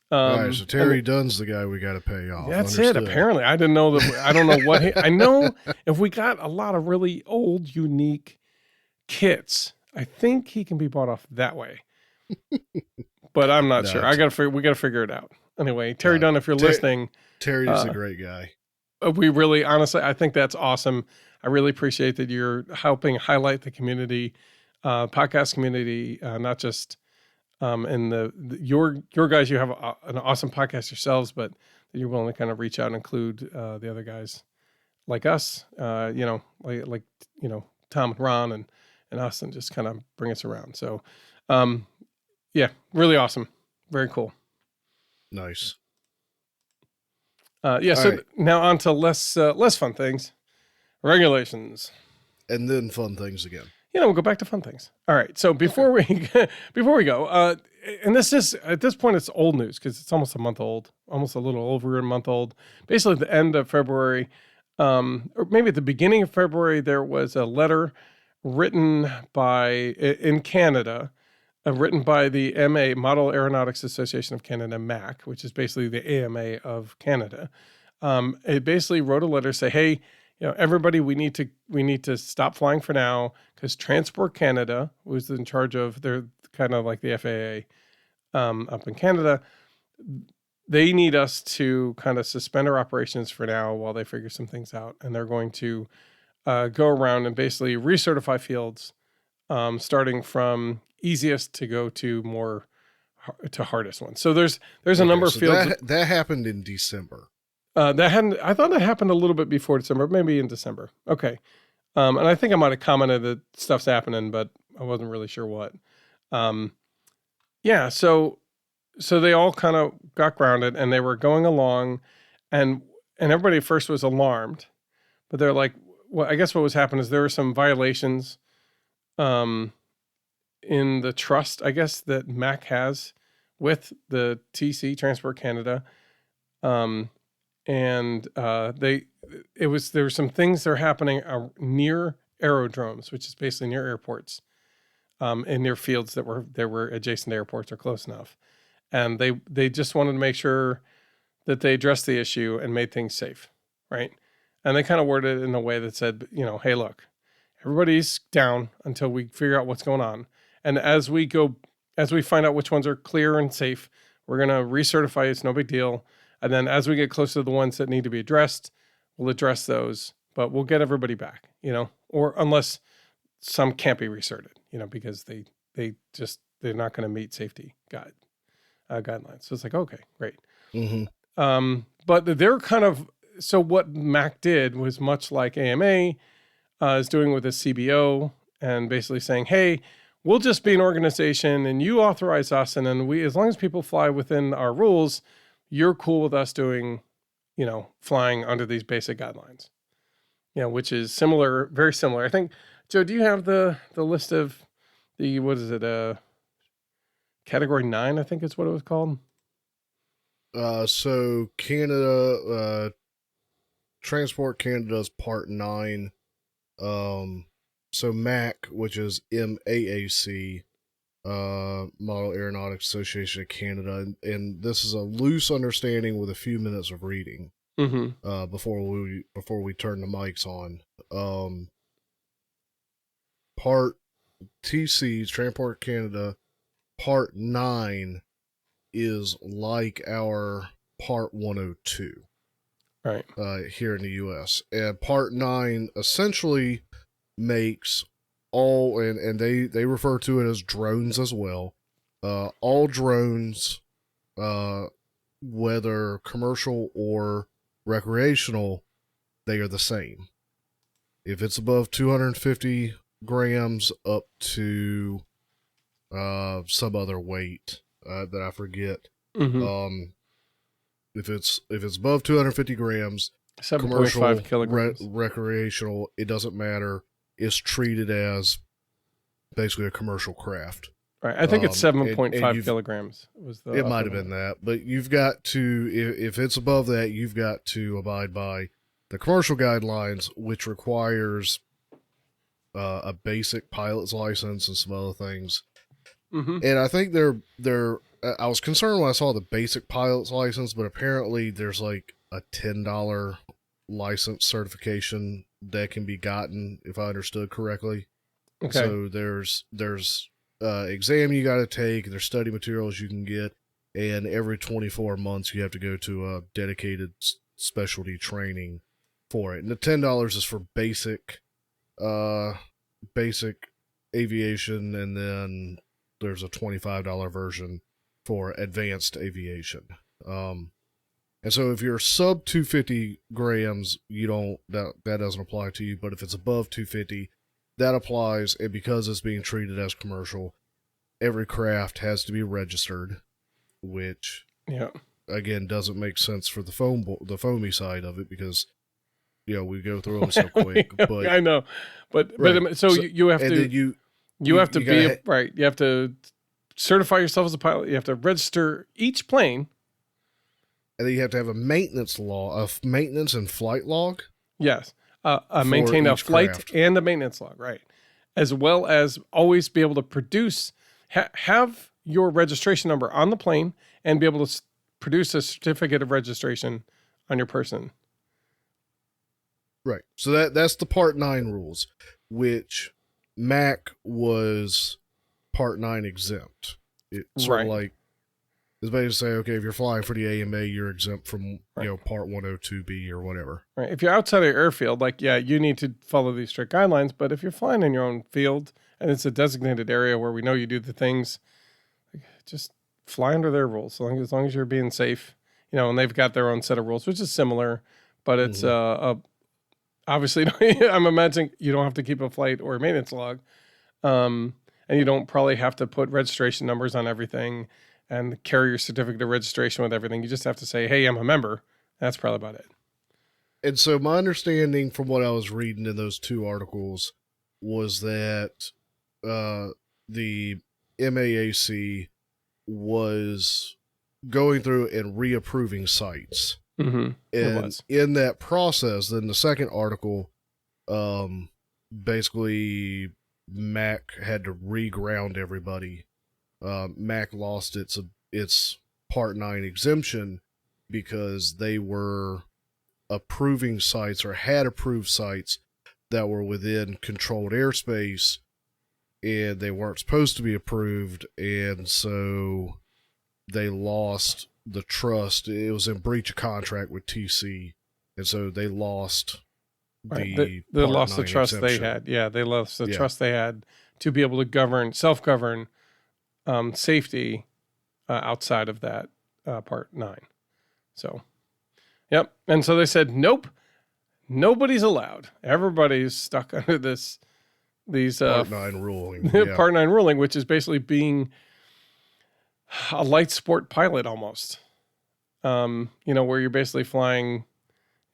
All right, so Terry Dunn's the guy we got to pay off. That's Understood. it. Apparently, I didn't know that. I don't know what I know. If we got a lot of really old, unique kits, I think he can be bought off that way. But I'm not sure. We got to figure it out. Anyway, Terry Dunn, if you're listening, Terry's a great guy. We really, honestly, I think that's awesome. I really appreciate that you're helping highlight the community, podcast community, not just in your guys. You have an awesome podcast yourselves, but that you're willing to kind of reach out and include the other guys like us, like Tom and Ron and us, and just kind of bring us around. So, yeah, really awesome, very cool. Nice. So right. Now on to less fun things, regulations, and then fun things again. We'll go back to fun things. All right. So before we go, and this is at this point it's old news because it's almost a month old, almost a little over a month old. Basically, at the end of February, or maybe at the beginning of February, there was a letter written in Canada. Written by the MA, Model Aeronautics Association of Canada, MAC, which is basically the AMA of Canada. It basically wrote a letter say, hey, everybody, we need to stop flying for now because Transport Canada, who's in charge of, they're kind of like the FAA up in Canada, they need us to kind of suspend our operations for now while they figure some things out. And they're going to go around and basically recertify fields, starting from easiest to go to more to hardest ones. So there's a number of fields that happened in December. I thought that happened a little bit before December, maybe in December. Okay. And I think I might have commented that stuff's happening, but I wasn't really sure what. Yeah. So they all kind of got grounded and they were going along and everybody at first was alarmed, but they're like, well, I guess what was happening is there were some violations, in the trust, I guess, that MAC has with the TC, Transport Canada. There were some things that are happening near aerodromes, which is basically near airports, and near fields that were adjacent to airports or close enough. And they just wanted to make sure that they addressed the issue and made things safe, right? And they kind of worded it in a way that said, hey, look, everybody's down until we figure out what's going on. And as we find out which ones are clear and safe, we're going to recertify. It's no big deal. And then as we get closer to the ones that need to be addressed, we'll address those, but we'll get everybody back, or unless some can't be recerted, because they're not going to meet safety guidelines. So it's like, okay, great. Mm-hmm. But they're so what MAC did was much like AMA is doing with the CBO and basically saying, hey, we'll just be an organization and you authorize us. And then as long as people fly within our rules, you're cool with us doing, flying under these basic guidelines, which is similar, very similar. I think, Joe, do you have the list of category 9, I think is what it was called. So Canada, Transport Canada's Part 9, so MAC, which is MAAC, Model Aeronautics Association of Canada, and this is a loose understanding with a few minutes of reading before we turn the mics on. Part TC, Transport Canada, Part 9 is like our Part 102, right? Here in the U.S. And Part 9 essentially makes all, and they refer to it as drones as well. All drones, whether commercial or recreational, they are the same. If it's above 250 grams up to some other weight that I forget. If it's above 250 grams, 7.5 kilograms, recreational, it doesn't matter. It's treated as basically a commercial craft. Right. I think it's and 7.5 kilograms was the. It might have been that, but you've got to, if it's above that, you've got to abide by the commercial guidelines, which requires a basic pilot's license and some other things. Mm-hmm. And I think I was concerned when I saw the basic pilot's license, but apparently there's like a $10 license certification that can be gotten, if I understood correctly. Okay. So there's exam you got to take, there's study materials you can get, and every 24 months you have to go to a dedicated specialty training for it. And the $10 is for basic aviation, and then there's a $25 version for advanced aviation. And so if you're sub 250 grams, that doesn't apply to you. But if it's above 250, that applies. And because it's being treated as commercial, every craft has to be registered, which again doesn't make sense for the foamy side of it, because we go through them so quick. But I know, but so you have to you have to be right. You have to certify yourself as a pilot. You have to register each plane. And then you have to have a maintenance and flight log. Yes. Maintain a flight craft and a maintenance log, right? As well as always be able to produce, have your registration number on the plane and be able to produce a certificate of registration on your person. Right. So that's the Part 9 rules, which Mac was Part 9 exempt. It's sort of like, it's basically say, okay, if you're flying for the AMA, you're exempt from, Part 102B or whatever. Right. If you're outside of your airfield, you need to follow these strict guidelines. But if you're flying in your own field and it's a designated area where we know you do the things, just fly under their rules. As long as you're being safe, and they've got their own set of rules, which is similar, but it's obviously, I'm imagining you don't have to keep a flight or a maintenance log. And you don't probably have to put registration numbers on everything and carry your certificate of registration with everything. You just have to say, hey, I'm a member. That's probably about it. And so my understanding from what I was reading in those two articles was that the MAAC was going through and reapproving sites. Mm-hmm. And in that process, then the second article, basically Mac had to reground everybody. Mac lost its Part 9 exemption because they were approving sites, or had approved sites, that were within controlled airspace, and they weren't supposed to be approved, and so they lost the trust. It was in breach of contract with TC, and so they lost they lost the trust exemption they had. Yeah, they lost the trust they had to be able to self-govern safety outside of that Part 9. So, yep. And so they said, nope, nobody's allowed. Everybody's stuck under these Part 9 ruling. Part 9 ruling, which is basically being a light sport pilot almost. Where you're basically flying,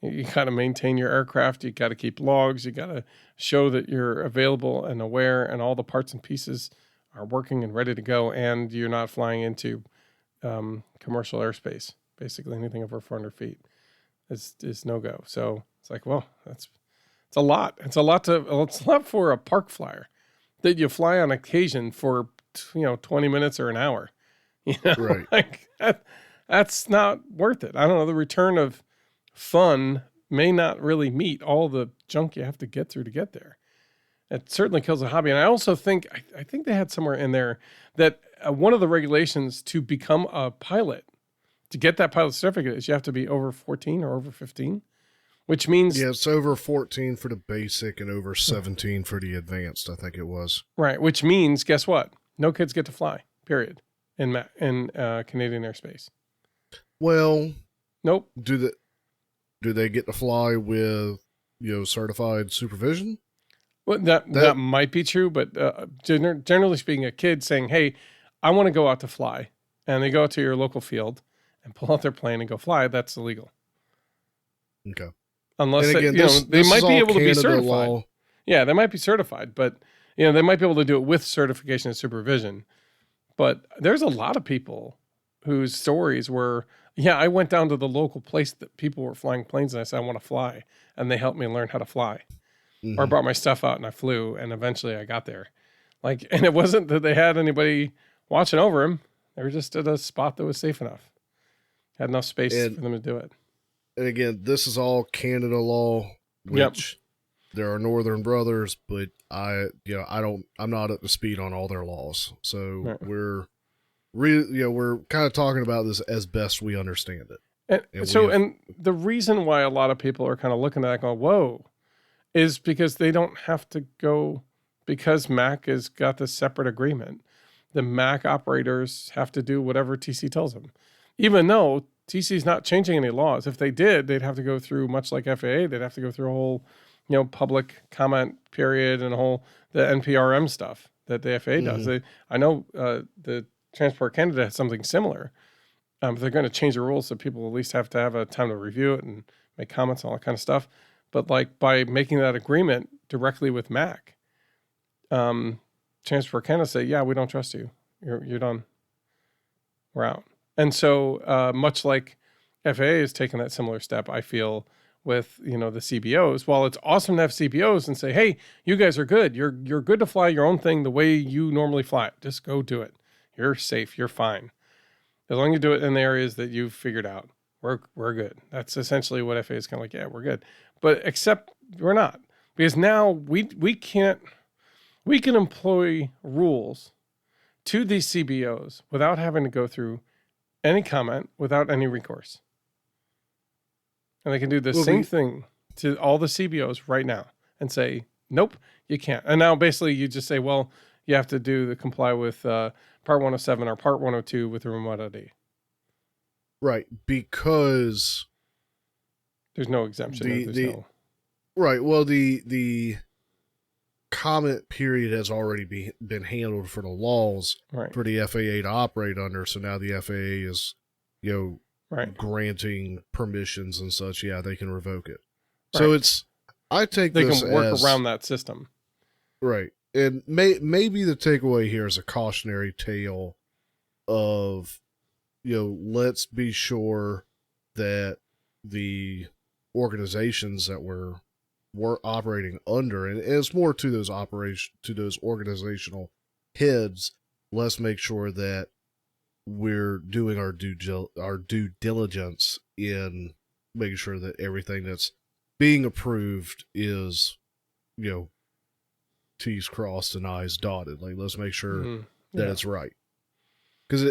you got to maintain your aircraft, you got to keep logs, you got to show that you're available and aware and all the parts and pieces are working and ready to go, and you're not flying into commercial airspace. Basically anything over 400 feet is no go. So it's like, well, it's a lot. It's a lot for a park flyer that you fly on occasion for 20 minutes or an hour. Right. That's not worth it. I don't know. The return of fun may not really meet all the junk you have to get through to get there. It certainly kills a hobby. And I also think, I think they had somewhere in there that one of the regulations to become a pilot, to get that pilot certificate, is you have to be over 14 or over 15, which means... Yeah, it's over 14 for the basic and over 17 for the advanced, I think it was. Right, which means, guess what? No kids get to fly, period, in Canadian airspace. Well... Nope. Do they get to fly with, certified supervision? Well, that might be true, but generally speaking, a kid saying, hey, I want to go out to fly, and they go out to your local field and pull out their plane and go fly, that's illegal. Okay. Unless again, they might be able to be certified. Law. Yeah, they might be certified, but they might be able to do it with certification and supervision. But there's a lot of people whose stories were, yeah, I went down to the local place that people were flying planes and I said, I want to fly. And they helped me learn how to fly. Or I brought my stuff out and I flew and eventually I got there. Like, and it wasn't that they had anybody watching over them. They were just at a spot that was safe enough. Had enough space for them to do it. And again, this is all Canada law, which there are Northern brothers, but I'm not up to speed on all their laws. So we're kind of talking about this as best we understand it. And the reason why a lot of people are kind of looking at that going, whoa, is because they don't have to go, because Mac has got this separate agreement. The Mac operators have to do whatever TC tells them, even though TC is not changing any laws. If they did, they'd have to go through, much like FAA, they'd have to go through a whole, public comment period and the NPRM stuff that the FAA does. I know the Transport Canada has something similar. They're going to change the rules so people at least have to have a time to review it and make comments and all that kind of stuff. But like by making that agreement directly with Mac, Transport Canada say, yeah, we don't trust you. You're done. We're out. And so much like FAA is taking that similar step, I feel, with the CBOs. While it's awesome to have CBOs and say, hey, you guys are good. You're good to fly your own thing the way you normally fly it. Just go do it. You're safe. You're fine. As long as you do it in the areas that you've figured out, we're good. That's essentially what FAA is kind of like, yeah, we're good. But except we're not. Because now we can employ rules to these CBOs without having to go through any comment, without any recourse. And they can do the same thing to all the CBOs right now and say, nope, you can't. And now basically you just say, well, you have to comply with Part 107 or Part 102 with the remote ID. Right, because there's no exemption. Right, well, the comment period has already been handled for the laws for the FAA to operate under. So now the FAA is, granting permissions and such. Yeah, they can revoke it. Right. So they can work around that system. Right. And maybe the takeaway here is a cautionary tale of, let's be sure that the organizations that we're operating under, and it's more to those organizational heads, let's make sure that we're doing our due diligence in making sure that everything that's being approved is, T's crossed and I's dotted. Like, let's make sure that it's right. Because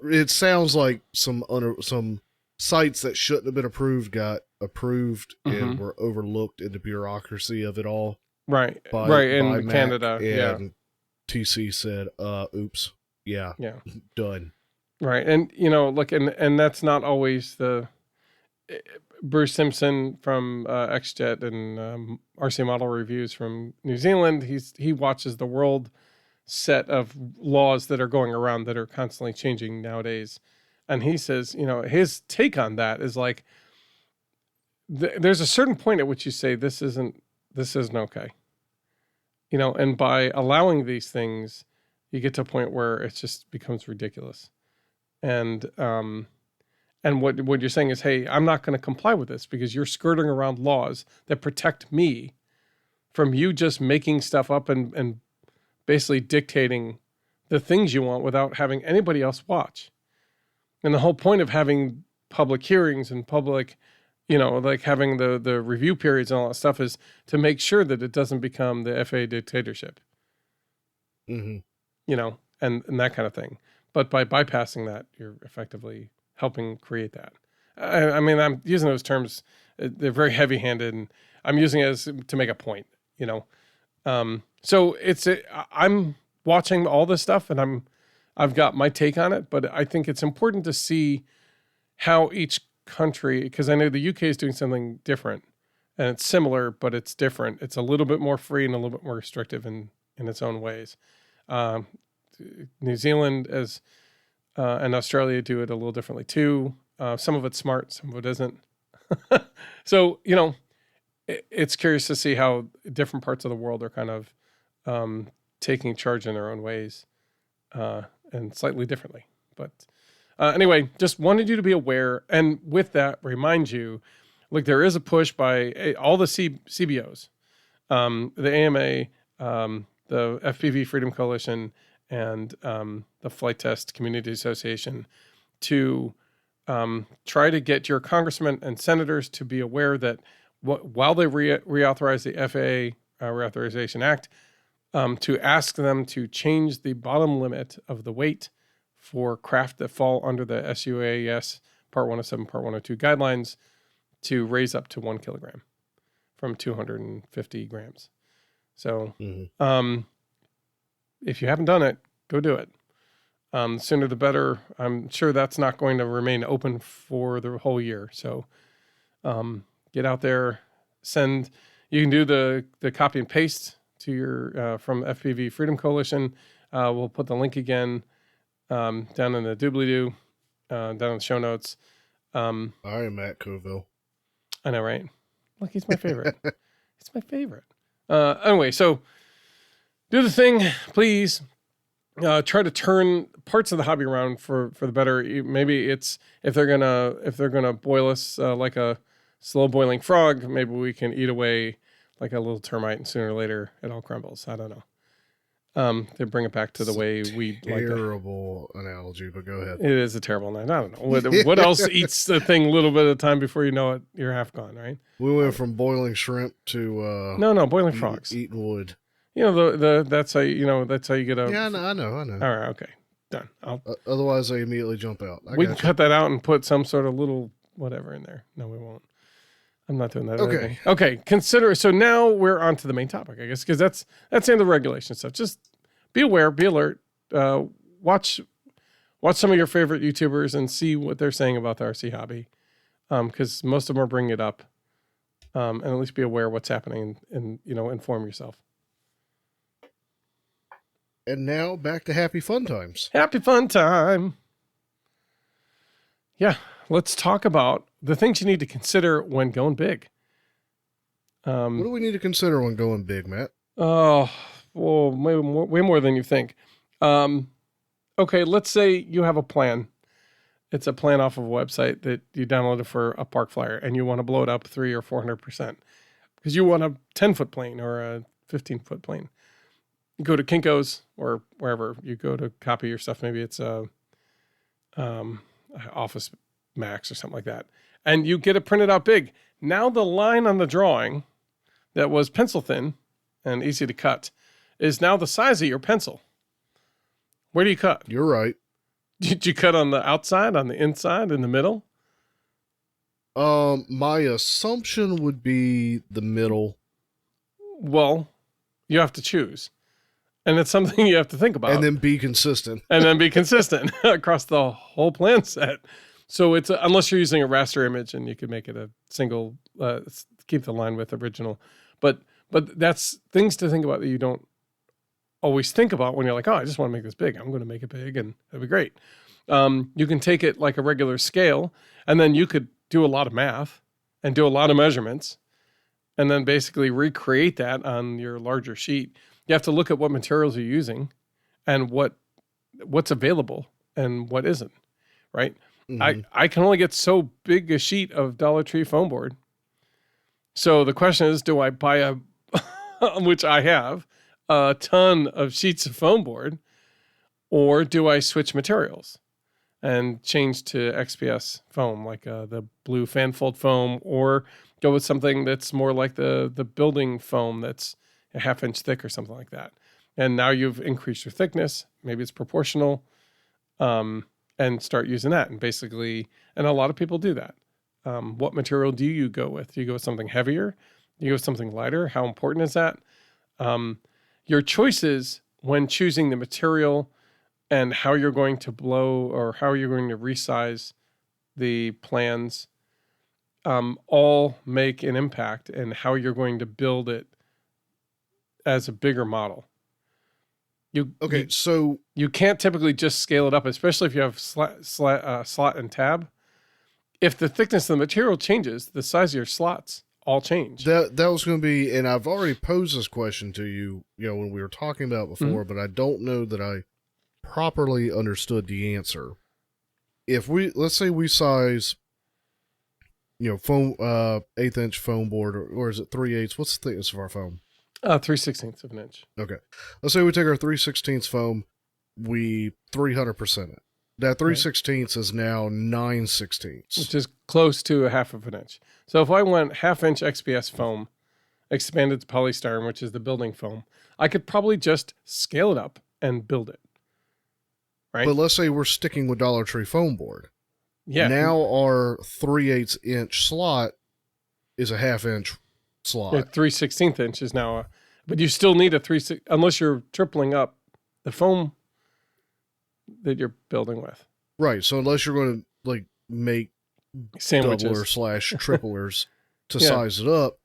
it sounds like some sites that shouldn't have been approved got approved and were overlooked in the bureaucracy of it all. Right. In Mac, Canada. And TC said, oops. Yeah. Done. Right. And, look, and that's not always Bruce Simpson from XJet and RC Model Reviews from New Zealand. He watches the world set of laws that are going around that are constantly changing nowadays. And he says, his take on that is like, there's a certain point at which you say, this isn't okay. And by allowing these things, you get to a point where it just becomes ridiculous. And what you're saying is, hey, I'm not going to comply with this because you're skirting around laws that protect me from you just making stuff up and basically dictating the things you want without having anybody else watch. And the whole point of having public hearings and public, like having the review periods and all that stuff is to make sure that it doesn't become the FAA dictatorship. And that kind of thing. But by bypassing that, you're effectively helping create that. I mean, I'm using those terms. They're very heavy-handed, and I'm using it as to make a point, So I'm watching all this stuff, and I've got my take on it, but I think it's important to see how each country, because I know the UK is doing something different, and it's similar, but it's different. It's a little bit more free and a little bit more restrictive in its own ways. New Zealand and Australia do it a little differently too. Some of it's smart, some of it isn't. So, it's curious to see how different parts of the world are kind of taking charge in their own ways. and slightly differently. But anyway, just wanted you to be aware. And with that, remind you, look, there is a push by all the CBOs, the AMA, the FPV Freedom Coalition, and the Flight Test Community Association to try to get your congressmen and senators to be aware that while they reauthorize the FAA Reauthorization Act, to ask them to change the bottom limit of the weight for craft that fall under the SUAS Part 107, Part 102 guidelines to raise up to 1 kilogram from 250 grams. So if you haven't done it, go do it. Sooner the better. I'm sure that's not going to remain open for the whole year. So get out there, you can do the copy and paste to your from FPV Freedom Coalition. We'll put the link again down in the doobly-doo, down in the show notes. I am at Coville. I know, right? Look, he's my favorite. It's my favorite. Anyway, so do the thing, please. Try to turn parts of the hobby around for the better. Maybe it's if they're gonna boil us like a slow boiling frog, maybe we can eat away like a little termite, and sooner or later it all crumbles. I don't know. They bring it back to the way we like it. Terrible analogy, but go ahead. It is a terrible night. I don't know what else eats the thing a little bit at a time before you know it. You're half gone, right? We went from boiling shrimp to no boiling frogs. Eating wood. You know that's how you get a. Yeah, I know. All right, okay, done. Otherwise, they immediately jump out. We can cut that out and put some sort of little whatever in there. No, we won't. I'm not doing that. Okay. Okay. Consider. So now we're on to the main topic, I guess, because that's the end of the regulation stuff. Just be aware, be alert. Watch some of your favorite YouTubers and see what they're saying about the RC hobby, because most of them are bringing it up, and at least be aware of what's happening and inform yourself. And now back to happy fun times. Happy fun time. Yeah, let's talk about the things you need to consider when going big. What do we need to consider when going big, Matt? Oh, well, way more than you think. Okay, let's say you have a plan. It's a plan off of a website that you downloaded for a park flyer, and you want to blow it up 300 or 400% because you want a 10-foot plane or a 15-foot plane. You go to Kinko's or wherever you go to copy your stuff. Maybe it's Office Max or something like that. And you get it printed out big. Now the line on the drawing that was pencil thin and easy to cut is now the size of your pencil. Where do you cut? You're right. Did you cut on the outside, on the inside, in the middle? My assumption would be the middle. Well, you have to choose. And it's something you have to think about. And then be consistent. Across the whole plan set. So it's unless you're using a raster image and you could make it a single, keep the line width original. But that's things to think about that you don't always think about when you're like, oh, I just want to make this big. I'm going to make it big and it'll be great. You can take it like a regular scale and then you could do a lot of math and do a lot of measurements and then basically recreate that on your larger sheet. You have to look at what materials you're using and what's available and what isn't, right? Mm-hmm. I can only get so big a sheet of Dollar Tree foam board. So the question is, do I buy which I have, a ton of sheets of foam board, or do I switch materials and change to XPS foam, like the blue fanfold foam, or go with something that's more like the building foam that's a 1/2 inch thick or something like that. And now you've increased your thickness. Maybe it's proportional, and start using that. And basically, and a lot of people do that. What material do you go with? Do you go with something heavier? Do you go with something lighter? How important is that? Your choices when choosing the material and how you're going to blow or how you're going to resize the plans all make an impact in how you're going to build it as a bigger model. So you can't typically just scale it up, especially if you have slot and tab. If the thickness of the material changes, the size of your slots all change. That was going to be, and I've already posed this question to you, when we were talking about before, but I don't know that I properly understood the answer, if let's say we size, foam, 1/8 foam board, or is it 3/8? What's the thickness of our foam? 3/16 of an inch. Okay. Let's say we take our 3/16 foam, we 300% it. That 3/16 is now 9/16, which is close to a half of an inch. So if I went 1/2 inch XPS foam, expanded to polystyrene, which is the building foam, I could probably just scale it up and build it. Right. But let's say we're sticking with Dollar Tree foam board. Yeah. Now our 3/8 inch slot is a 1/2 inch slot. Yeah, 3/16 inch is now but you still need a 3/6 unless you're tripling up the foam that you're building with. Right. So unless you're going to like make sandwiches doublers / triplers to size it up,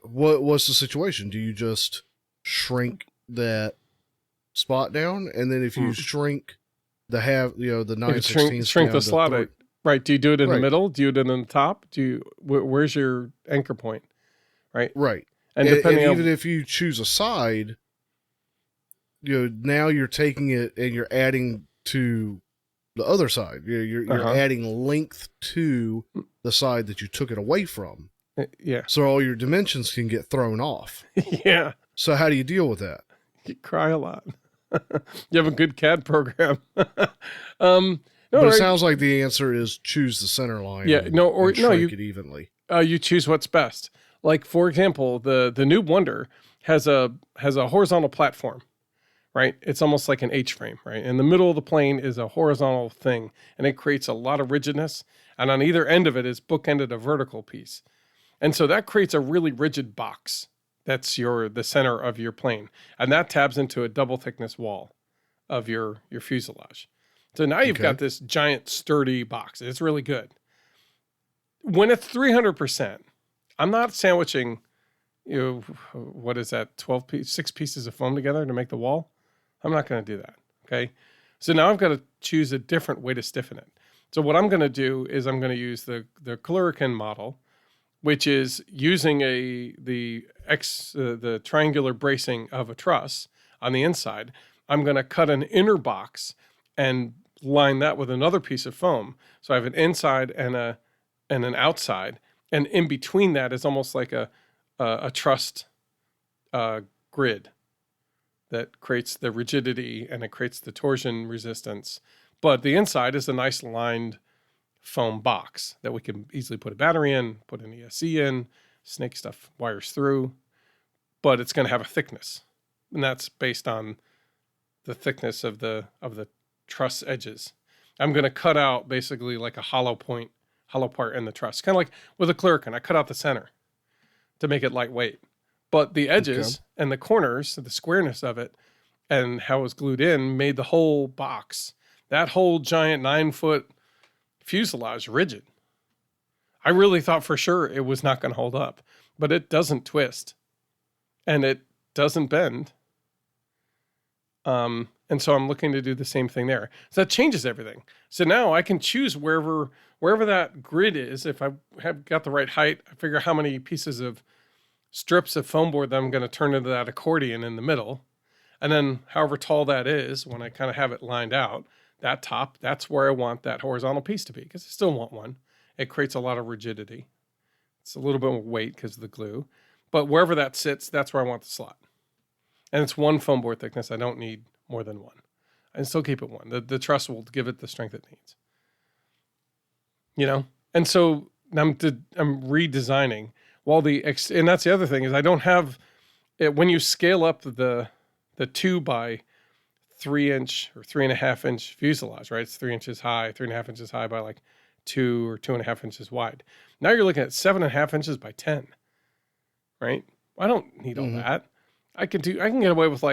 what's the situation? Do you just shrink that spot down, and then if you shrink the the 9/16 shrink the slot out, right? Do you do it in the middle? Do you do it in the top? Where's your anchor point? Right. And depending on, even if you choose a side, now you're taking it and you're adding to the other side. You're adding length to the side that you took it away from. Yeah. So all your dimensions can get thrown off. Yeah. So how do you deal with that? You cry a lot. You have a good CAD program. But it sounds like the answer is choose the center line. Yeah. And shrink it evenly. You choose what's best. Like, for example, the Noob Wonder has a horizontal platform, right? It's almost like an H-frame, right? In the middle of the plane is a horizontal thing, and it creates a lot of rigidness. And on either end of it is bookended a vertical piece. And so that creates a really rigid box. That's the center of your plane. And that tabs into a double thickness wall of your fuselage. So now you've got this giant sturdy box. It's really good. When it's 300%, I'm not sandwiching, what is that, 6 pieces of foam together to make the wall? I'm not going to do that, okay? So now I've got to choose a different way to stiffen it. So what I'm going to do is I'm going to use the Cluracan model, which is using the triangular bracing of a truss on the inside. I'm going to cut an inner box and line that with another piece of foam. So I have an inside and an outside. And in between that is almost like a trussed grid that creates the rigidity and it creates the torsion resistance. But the inside is a nice lined foam box that we can easily put a battery in, put an ESC in, snake stuff wires through, but it's going to have a thickness. And that's based on the thickness of the truss edges. I'm going to cut out basically like a hollow part in the truss, kind of like with a Cluracan. I cut out the center to make it lightweight, but the edges and the corners, the squareness of it and how it was glued in made the whole box, that whole giant 9-foot fuselage, rigid. I really thought for sure it was not going to hold up, but it doesn't twist and it doesn't bend. And so I'm looking to do the same thing there. So that changes everything. So now I can choose wherever that grid is. If I have got the right height, I figure how many pieces of strips of foam board that I'm going to turn into that accordion in the middle. And then however tall that is, when I kind of have it lined out, that top, that's where I want that horizontal piece to be, because I still want one. It creates a lot of rigidity. It's a little bit more weight because of the glue. But wherever that sits, that's where I want the slot. And it's 1 foam board thickness. I don't need more than 1. And still keep it 1. The truss will give it the strength it needs. And so I'm redesigning and that's the other thing is I don't have it. When you scale up the 2 by 3 inch or 3.5 inch fuselage, right? It's 3 inches high, 3.5 inches high by like 2 or 2.5 inches wide. Now you're looking at 7.5 inches by 10, right? I don't need all that. I can get away with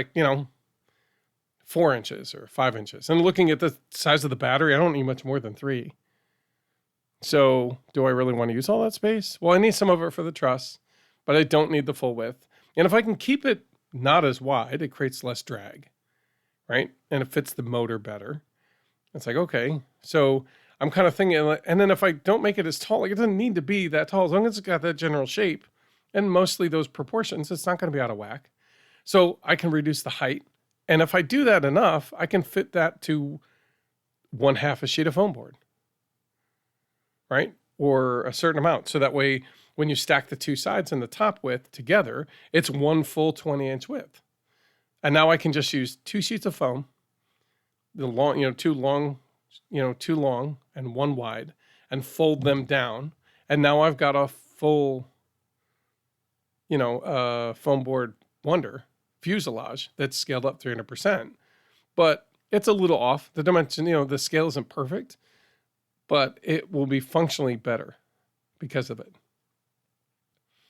4 inches or 5 inches. And looking at the size of the battery, I don't need much more than 3. So do I really want to use all that space? Well, I need some of it for the truss, but I don't need the full width. And if I can keep it not as wide, it creates less drag, right? And it fits the motor better. It's like, okay, so I'm kind of thinking, and then if I don't make it as tall, it doesn't need to be that tall. As long as it's got that general shape and mostly those proportions, it's not going to be out of whack. So I can reduce the height And if I do that enough, I can fit that to 1/2 a sheet of foam board, right? Or a certain amount. So that way, when you stack the two sides and the top width together, it's one full 20-inch width. And now I can just use 2 sheets of foam, the long, two long and one wide, and fold them down. And now I've got a full, foam board Wonder fuselage that's scaled up 300%. But it's a little off. The dimension, the scale isn't perfect, but it will be functionally better because of it.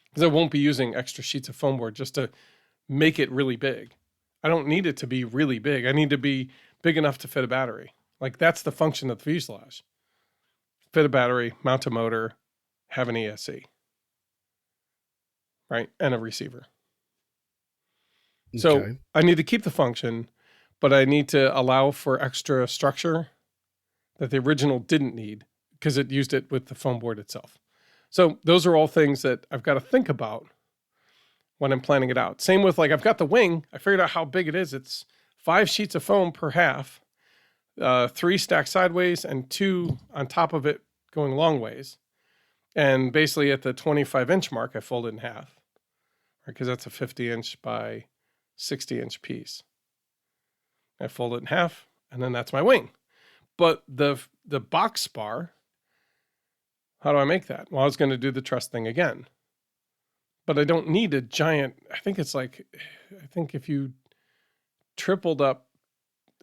Because I won't be using extra sheets of foam board just to make it really big. I don't need it to be really big. I need to be big enough to fit a battery. Like, that's the function of the fuselage. Fit a battery, mount a motor, have an ESC, right? And a receiver. Okay. So I need to keep the function, but I need to allow for extra structure that the original didn't need because it used it with the foam board itself. So those are all things that I've got to think about when I'm planning it out. Same with, like, I've got the wing. I figured out how big it is. It's 5 sheets of foam per half, 3 stacked sideways and 2 on top of it going long ways. And basically at the 25-inch mark, I fold it in half, right? Because that's a 50-inch by 60-inch piece. I fold it in half, and then that's my wing. But the box spar, how do I make that? Well, I was going to do the truss thing again. But I don't need a giant, I think if you tripled up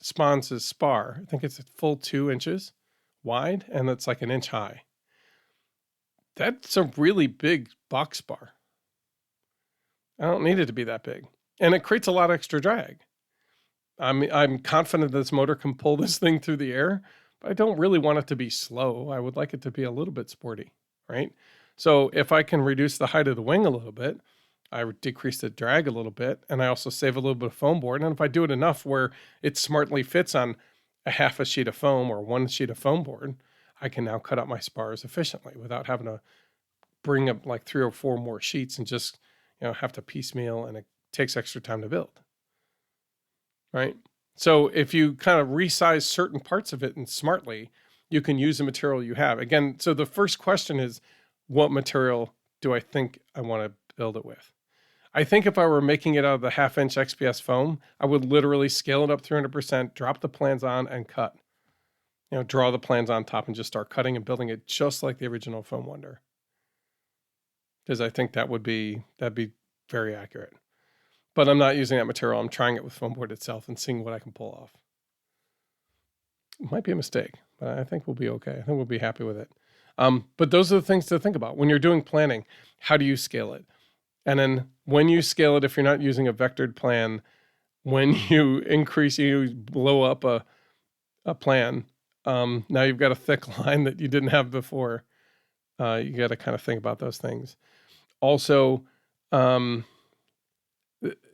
Spons' spar, I think it's a full 2 inches wide, and it's like 1 inch high. That's a really big box spar. I don't need it to be that big. And it creates a lot of extra drag. I'm confident this motor can pull this thing through the air, but I don't really want it to be slow. I would like it to be a little bit sporty, right? So if I can reduce the height of the wing a little bit, I would decrease the drag a little bit, and I also save a little bit of foam board. And if I do it enough where it smartly fits on a half a sheet of foam or 1 sheet of foam board, I can now cut out my spars efficiently without having to bring up like 3 or 4 more sheets and just, have to piecemeal, and it takes extra time to build. Right? So if you kind of resize certain parts of it and smartly, you can use the material you have. Again, so the first question is, what material do I think I want to build it with? I think if I were making it out of the 1/2-inch XPS foam, I would literally scale it up 300%, drop the plans on, and cut. Draw the plans on top and just start cutting and building it just like the original Foam Wonder. Because I think that'd be very accurate. But I'm not using that material. I'm trying it with foam board itself and seeing what I can pull off. It might be a mistake, but I think we'll be okay. I think we'll be happy with it. But those are the things to think about when you're doing planning. How do you scale it? And then when you scale it, if you're not using a vectored plan, when you blow up a plan, now you've got a thick line that you didn't have before. You got to kind of think about those things. Also,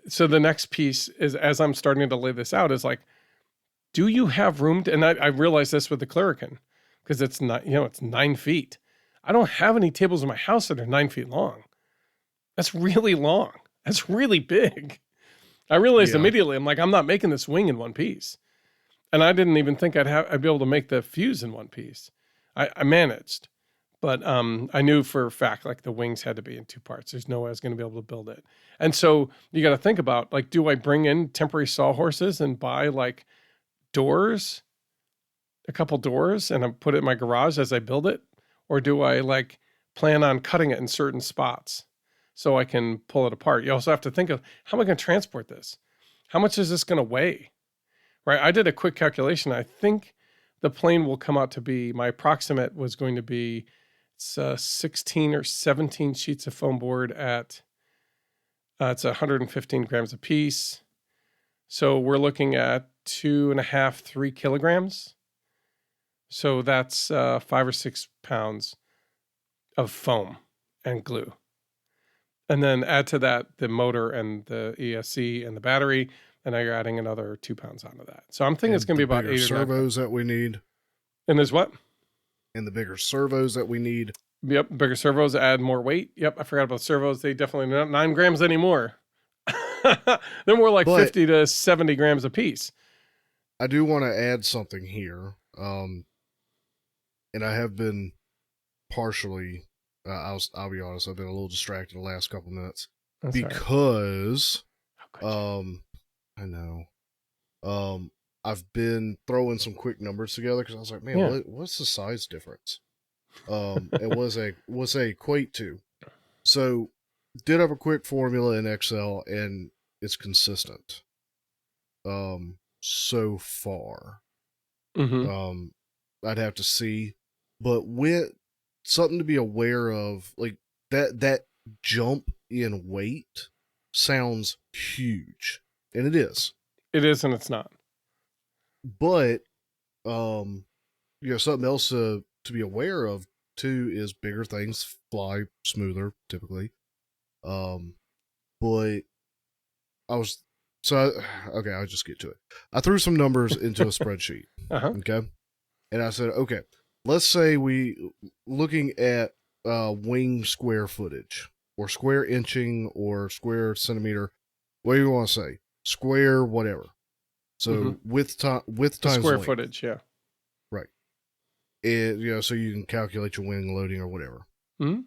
so the next piece is, as I'm starting to lay this out, is like, do you have room to, and I realized this with the Cluracan, because it's not, it's 9 feet. I don't have any tables in my house that are 9 feet long. That's really long. That's really big. I realized immediately, I'm like, I'm not making this wing in one piece. And I didn't even think I'd be able to make the fuse in one piece. I managed, but I knew for a fact, like, the wings had to be in 2 parts. There's no way I was going to be able to build it. And so you got to think about, like, do I bring in temporary sawhorses and buy like doors, a couple doors, and I put it in my garage as I build it? Or do I like plan on cutting it in certain spots so I can pull it apart? You also have to think of, how am I going to transport this? How much is this going to weigh? Right? I did a quick calculation. I think the plane will come out to be, my approximate was going to be, it's 16 or 17 sheets of foam board at, it's 115 grams a piece. So we're looking at 2.5, 3 kilograms. So that's 5 or 6 pounds of foam and glue. And then add to that the motor and the ESC and the battery, and now you're adding another 2 pounds onto that. So I'm thinking it's going to be about 8 or 9 servos that we need. And there's what? And the bigger servos that we need. Yep, bigger servos add more weight. Yep, I forgot about servos. They definitely not 9 grams anymore. They're more like But 50 to 70 grams a piece. I do want to add something here. And I have been partially, I'll be honest, I've been a little distracted the last couple minutes That's all right. because, How could you? I know, I've been throwing some quick numbers together because I was like, man, Yeah. what's the size difference? It was a equate to. So did have a quick formula in Excel and it's consistent. So far. Mm-hmm. I'd have to see, but with something to be aware of, like that jump in weight sounds huge, and it is. It is and it's not. But something else to be aware of too is bigger things fly smoother typically. But I was okay. I'll just get to it. I threw some numbers into a spreadsheet. Uh-huh. Okay. And I said, okay, let's say we looking at wing square footage or square inching or square centimeter, what do you want to say? Square, whatever. So width times Square length. footage, yeah. Right. So you can calculate your wing loading or whatever. Mm-hmm.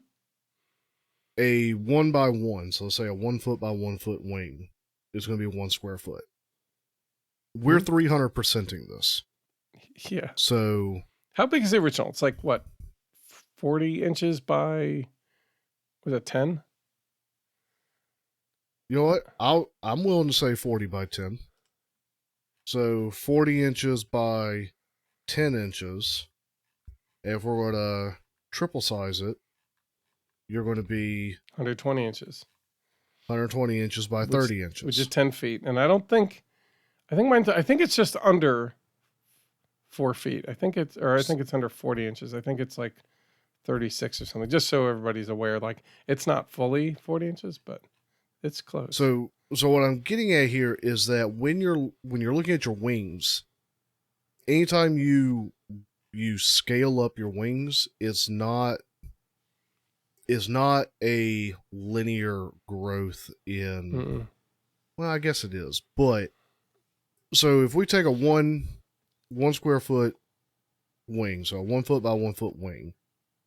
A 1 by 1, so let's say a 1 foot by 1 foot wing is going to be 1 square foot. We're 300%ing this. Yeah. So how big is the original? It's like what, 40 inches by, was it 10? You know what? I'm willing to say 40 by 10. So 40 inches by 10 inches. If we're going to triple size it, you're going to be 120 inches. 120 inches by 30 inches. Which is 10 feet. And I think it's just under 4 feet. I think it's under 40 inches. I think it's like 36 or something, just so everybody's aware. Like, it's not fully 40 inches, but it's close. So what I'm getting at here is that when you're looking at your wings, anytime you scale up your wings, it's not a linear growth in. Mm-mm. Well, I guess it is, but so if we take a one square foot wing, so a 1 foot by 1 foot wing,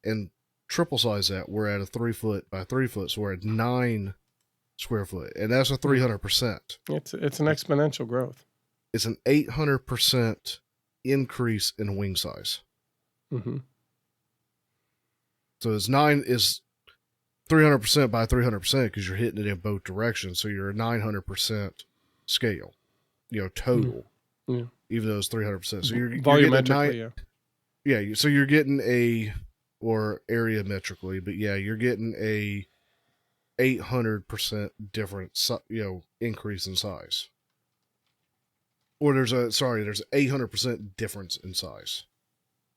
and triple size that, we're at a 3 foot by 3 foot, so we're at 9 square foot, and that's a 300%. It's an exponential growth. It's an 800% increase in wing size. Mm-hmm. So it's 300% by 300% because you're hitting it in both directions. So you're a 900% scale, total. Yeah. Even though it's 300%. So you're volumetrically, yeah. So you're getting or area-metrically, but yeah, you're getting a 800% different, increase in size. Or there's 800% difference in size.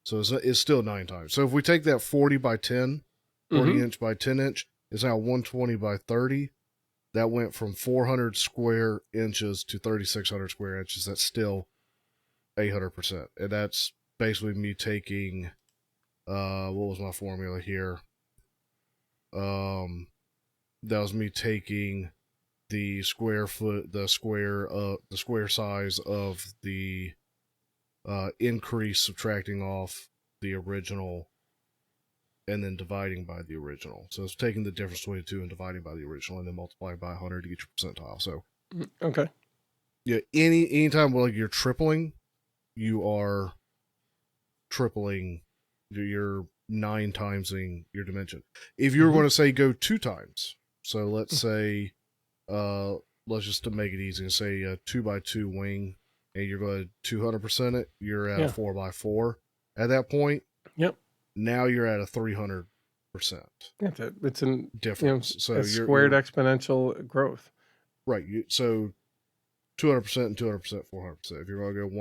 So it's still 9 times. So if we take that 40 by 10, 40 inch by 10 inch, it's now 120 by 30. That went from 400 square inches to 3,600 square inches. That's still 800%. And that's basically me taking, what was my formula here? That was me taking the square size of the increase, subtracting off the original, and then dividing by the original. So it's taking the difference between the two and dividing by the original, and then multiplying by 100 to get your percentile. So okay, yeah, anytime you're tripling, you are tripling. You're 9 timesing your dimension. If you're going to say go 2 times, so let's say, let's just to make it easy, say a 2 by 2 wing, and you're going to 200% it, you're at a 4 by 4 at that point. Yep. Now you're at a 300%. It's a difference. So a squared exponential growth. Right. So 200% and 200%, 400%. If you're going to go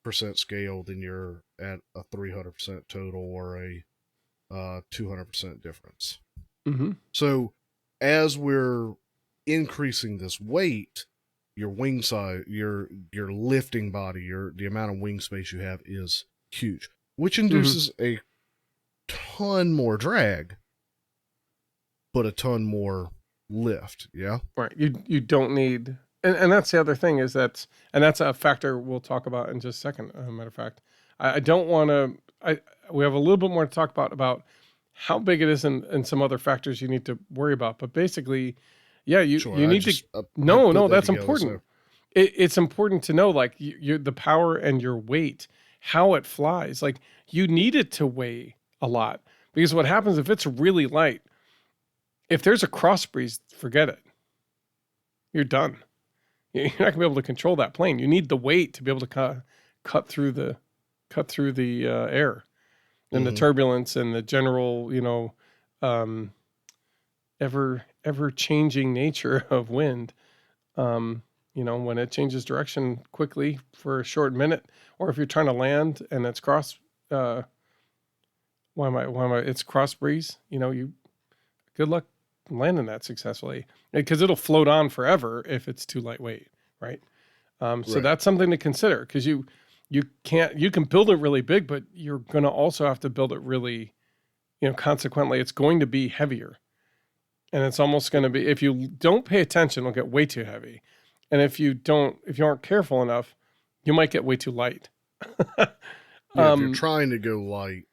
150% scale, then you're at a 300% total or a 200% difference. Mm-hmm. So as we're increasing this weight, your wing size, your lifting body, the amount of wing space you have is huge, which induces a ton more drag, but a ton more lift. Yeah. Right. You don't need, and that's the other thing is that's a factor we'll talk about in just a second. Matter of fact, I don't want to. We have a little bit more to talk about how big it is and some other factors you need to worry about. But basically, yeah, you need to. No, that's together, important. so. It's important to know like the power and your weight, how it flies. Like you need it to weigh a lot because what happens if it's really light, if there's a cross breeze, forget it. You're done. You're not gonna be able to control that plane. You need the weight to be able to cut through the air and the turbulence and the general, ever changing nature of wind. When it changes direction quickly for a short minute, or if you're trying to land and it's it's cross breeze, good luck landing that successfully because it'll float on forever if it's too lightweight. Right. So that's something to consider because you can build it really big, but you're going to also have to build it really, consequently it's going to be heavier and it's almost going to be, if you don't pay attention, it'll get way too heavy. And if you aren't careful enough, you might get way too light. If you're trying to go light,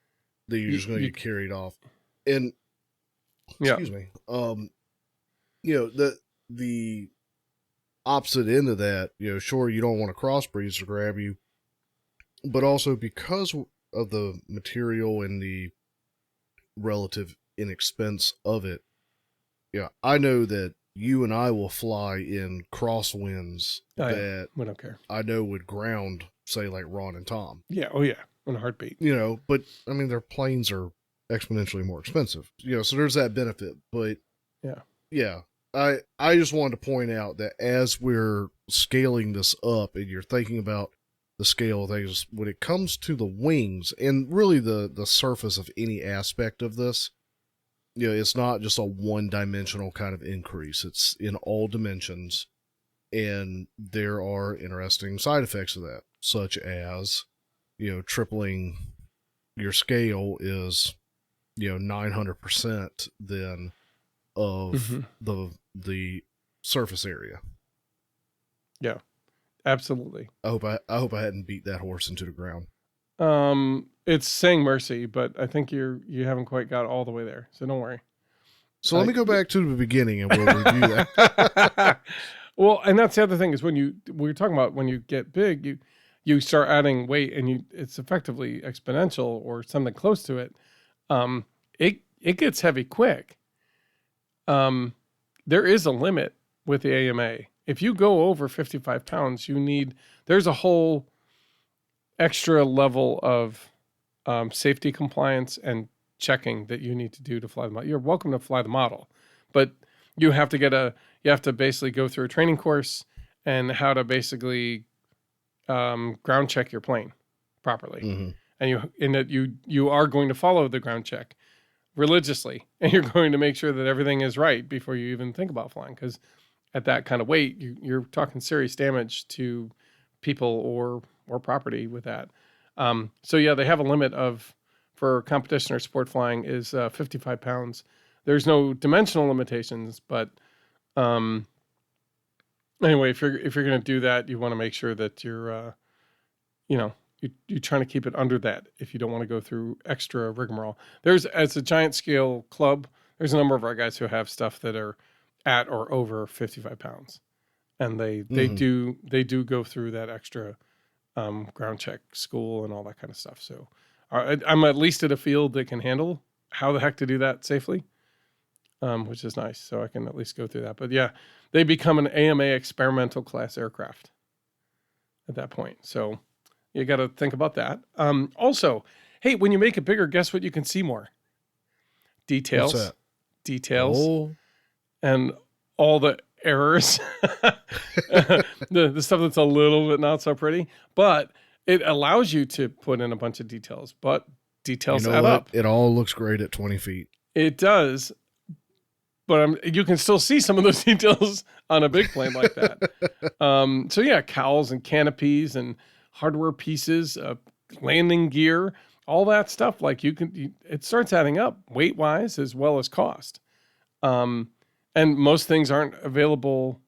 then you're just going to get carried off. And excuse me, the opposite end of that, sure, you don't want a cross breeze to grab you, but also because of the material and the relative inexpense of it, I know that you and I will fly in crosswinds that we don't care. I know would ground, say, like Ron and Tom. Yeah. Oh, yeah. In a heartbeat. But I mean, their planes are exponentially more expensive. So there's that benefit. But yeah. I just wanted to point out that as we're scaling this up and you're thinking about the scale of things, when it comes to the wings and really the surface of any aspect of this, it's not just a one-dimensional kind of increase. It's in all dimensions, and there are interesting side effects of that, such as, tripling your scale is, 900% then of the surface area. Yeah, absolutely. I hope I hadn't beat that horse into the ground. It's saying mercy, but I think you haven't quite got all the way there, so don't worry. So let me go back to the beginning and we'll review that. Well, and that's the other thing is we were talking about when you get big, you start adding weight and it's effectively exponential or something close to it. It gets heavy quick. There is a limit with the AMA. If you go over 55 pounds, there's a whole extra level of safety compliance and checking that you need to do to fly the model. You're welcome to fly the model, but you have to basically go through a training course and how to basically ground check your plane properly. And you are going to follow the ground check religiously, and you're going to make sure that everything is right before you even think about flying. Because at that kind of weight, you're talking serious damage to people or property with that. So yeah, they have a limit for competition or sport flying is 55 pounds. There's no dimensional limitations, but anyway, if you're going to do that, you want to make sure that you're trying to keep it under that if you don't want to go through extra rigmarole. As a giant scale club, there's a number of our guys who have stuff that are at or over 55 pounds, and they do go through that extra ground check school and all that kind of stuff. So I'm at least at a field that can handle how the heck to do that safely, which is nice. So I can at least go through that. But yeah, they become an AMA experimental class aircraft at that point. So you got to think about that. Also, hey, when you make it bigger, guess what? You can see more details. What's that? Details, and all the errors, the stuff that's a little bit not so pretty, but it allows you to put in a bunch of details. But details add up. It all looks great at 20 feet. It does, but you can still see some of those details on a big plane like that. So yeah, cowls and canopies and hardware pieces, landing gear, all that stuff. Like it starts adding up weight wise as well as cost. And most things aren't available,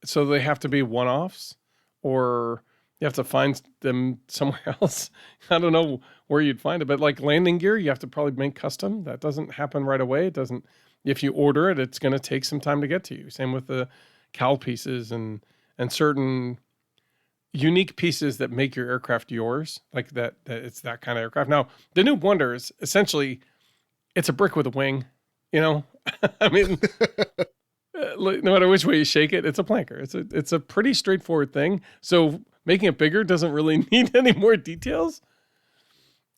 so they have to be one-offs, or you have to find them somewhere else. I don't know where you'd find it, but like landing gear, you have to probably make custom. That doesn't happen right away. It doesn't. If you order it, it's going to take some time to get to you. Same with the cowl pieces and certain unique pieces that make your aircraft yours, like that it's that kind of aircraft. Now, the new Wonder is essentially it's a brick with a wing, you know. I mean, no matter which way you shake it, it's a planker. It's a pretty straightforward thing. So making it bigger doesn't really need any more details.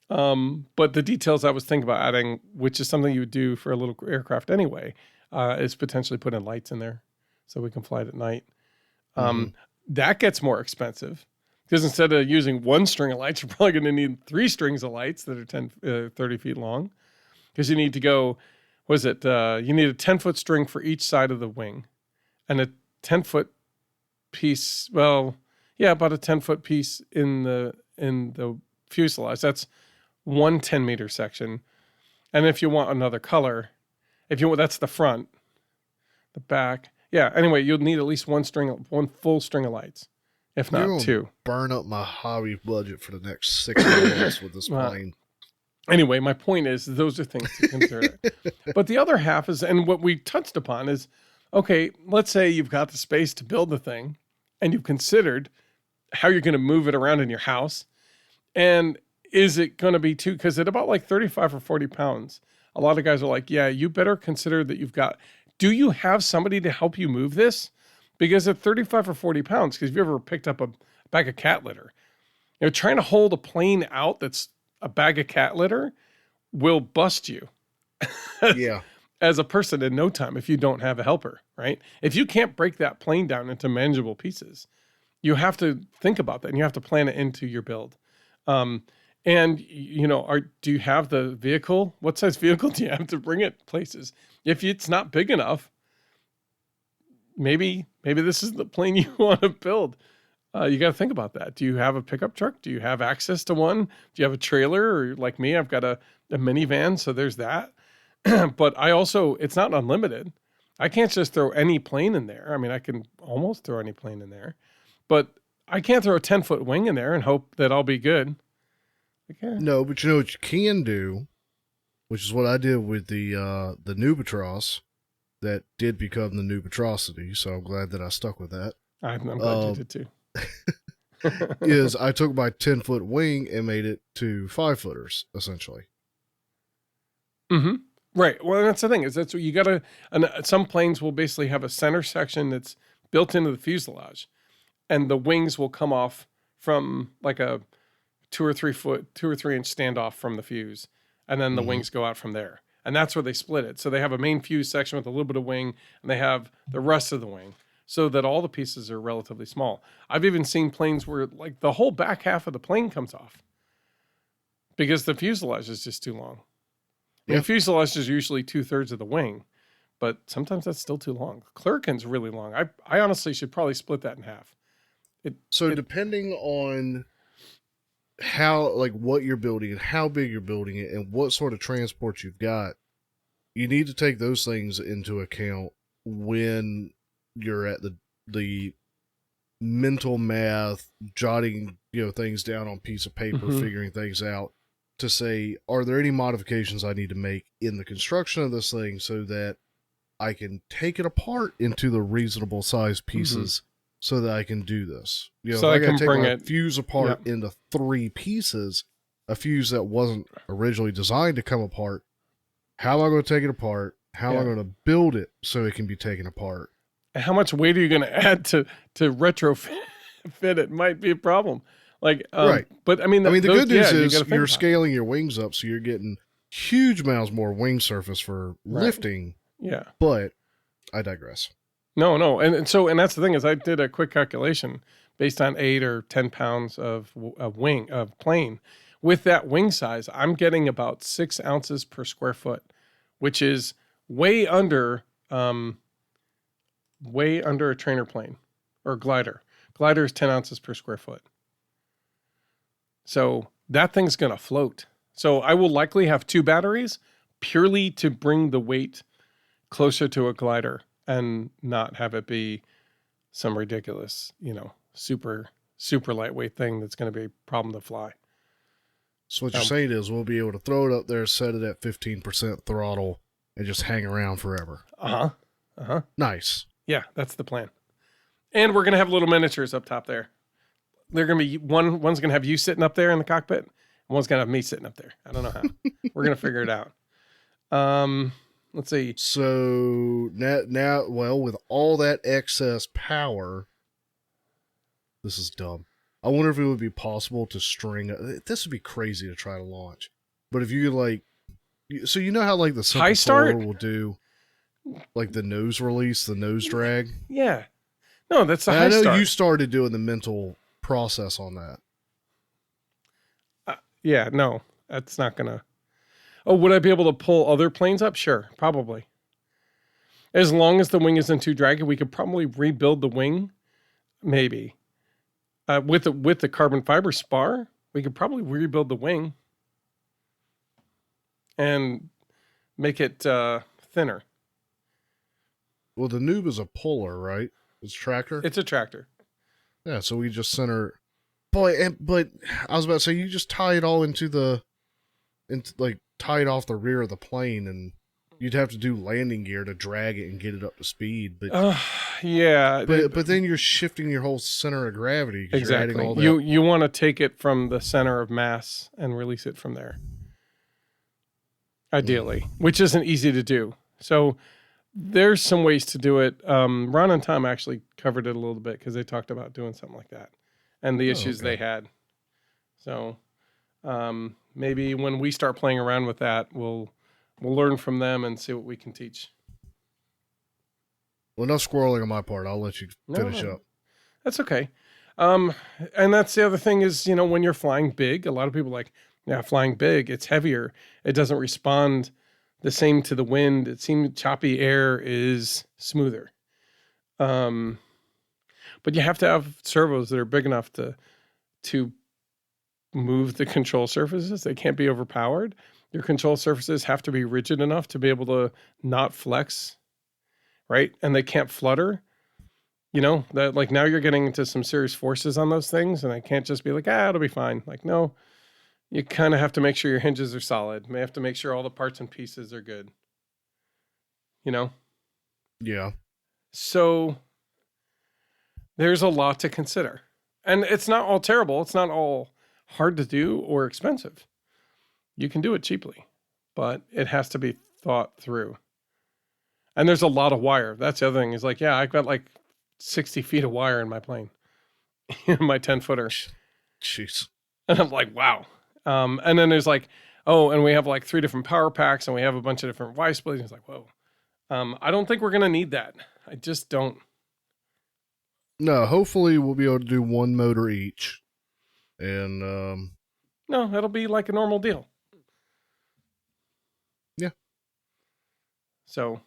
But the details I was thinking about adding, which is something you would do for a little aircraft anyway, is potentially put in lights in there so we can fly it at night. That gets more expensive because instead of using one string of lights, you're probably going to need 3 strings of lights that are 30 feet long, because you need to go, you need a 10-foot string for each side of the wing and a 10-foot piece. Well, yeah, about a 10-foot piece in the fuselage. That's one 10-meter section. And if you want another color, that's the front, the back. Yeah. Anyway, you'll need at least one full string of lights, if not 2. Burn up my hobby budget for the next 6 months with this plane. Anyway, my point is those are things to consider. But the other half is, and what we touched upon is, okay, let's say you've got the space to build the thing and you've considered how you're going to move it around in your house. And is it going to be because at about like 35 or 40 pounds, a lot of guys are like, yeah, you better consider that do you have somebody to help you move this? Because at 35 or 40 pounds, because if you ever picked up a bag of cat litter, trying to hold a plane out that's a bag of cat litter will bust you. Yeah. As a person in no time if you don't have a helper, right? If you can't break that plane down into manageable pieces, you have to think about that and you have to plan it into your build. And do you have the vehicle? What size vehicle do you have to bring it places? If it's not big enough, maybe this is the plane you want to build. You got to think about that. Do you have a pickup truck? Do you have access to one? Do you have a trailer? Or like me, I've got a minivan, so there's that. But it's not unlimited. I can't just throw any plane in there. I mean, I can almost throw any plane in there, but I can't throw a 10-foot wing in there and hope that I'll be good. Okay. No, but you know what you can do, which is what I did with the Nubatros that did become the Nubatrosity. So I'm glad that I stuck with that. I'm glad you did too. Is I took my 10-foot wing and made it to 5-footers essentially. Mm-hmm. Right. Well, that's the thing is that's what you got to. And some planes will basically have a center section that's built into the fuselage, and the wings will come off from like a 2 or 3 inch standoff from the fuse, and then the wings go out from there, and that's where they split it. So they have a main fuse section with a little bit of wing, and they have the rest of the wing, so that all the pieces are relatively small. I've even seen planes where like the whole back half of the plane comes off because the fuselage is just too long. Yeah. The fuselage is usually 2/3 of the wing, but sometimes that's still too long. Clerken's really long. I honestly should probably split that in half. Depending on what you're building and how big you're building it and what sort of transport you've got, you need to take those things into account when you're at the mental math, jotting, things down on a piece of paper, figuring things out to say, are there any modifications I need to make in the construction of this thing so that I can take it apart into the reasonable size pieces so that I can do this. So I can bring a fuse apart into 3 pieces, a fuse that wasn't originally designed to come apart. How am I going to take it apart? How am I going to build it so it can be taken apart? How much weight are you going to add to retrofit it? Might be a problem. Right. But I mean, the good news is you're scaling your wings up, so you're getting huge amounts more wing surface for lifting. Yeah. But I digress. No. And that's the thing is I did a quick calculation based on 8 or 10 pounds of plane. With that wing size, I'm getting about 6 ounces per square foot, which is way under a trainer plane or glider. Glider is 10 ounces per square foot. So that thing's going to float. So I will likely have 2 batteries purely to bring the weight closer to a glider and not have it be some ridiculous, super, super lightweight thing that's going to be a problem to fly. So what you're saying is we'll be able to throw it up there, set it at 15% throttle, and just hang around forever. Nice. Yeah, that's the plan. And we're going to have little miniatures up top there. They're going to be one's going to have you sitting up there in the cockpit, and one's going to have me sitting up there. I don't know how. We're going to figure it out. Let's see. So now, well, with all that excess power, this is dumb. I wonder if it would be possible to string. This would be crazy to try to launch. But if you so you know how like the high start will do, like the nose release, the nose drag. Yeah. No, that's the high I know start. you started doing the mental process on that. Yeah, no, that's not gonna. Oh, would I be able to pull other planes up? Sure, probably. As long as the wing isn't too draggy, we could probably rebuild the wing. Maybe. With the carbon fiber spar, we could probably rebuild the wing and make it thinner. Well, the Noob is a puller, right? It's tractor. It's a tractor. Yeah, so we just center. But I was about to say you just tie it all into tie it off the rear of the plane, and you'd have to do landing gear to drag it and get it up to speed. But yeah, but then you're shifting your whole center of gravity. Exactly. You're adding all that. You want to take it from the center of mass and release it from there. Ideally, which isn't easy to do. So there's some ways to do it. Ron and Tom actually covered it a little bit because they talked about doing something like that and the issues they had. So maybe when we start playing around with that, we'll learn from them and see what we can teach. Well, no squirreling on my part. I'll let you finish up. That's okay. And that's the other thing is, when you're flying big, a lot of people are like, yeah, flying big, it's heavier. It doesn't respond the same to the wind. It seems choppy air is smoother. But you have to have servos that are big enough to move the control surfaces. They can't be overpowered. Your control surfaces have to be rigid enough to be able to not flex, right? And they can't flutter. That like now you're getting into some serious forces on those things, and I can't just be like, it'll be fine. Like, no, you kind of have to make sure your hinges are solid. You may have to make sure all the parts and pieces are good. Yeah. So there's a lot to consider. And it's not all terrible. It's not all hard to do or expensive. You can do it cheaply, but it has to be thought through. And there's a lot of wire. That's the other thing is like, yeah, I've got like 60 feet of wire in my plane, my 10-footer. Jeez. And I'm like, wow. And then there's like, and we have like 3 different power packs and we have a bunch of different Y splits. It's like, whoa. I don't think we're going to need that. I just don't. No, hopefully we'll be able to do one motor each. And, no, it'll be like a normal deal. Yeah. So,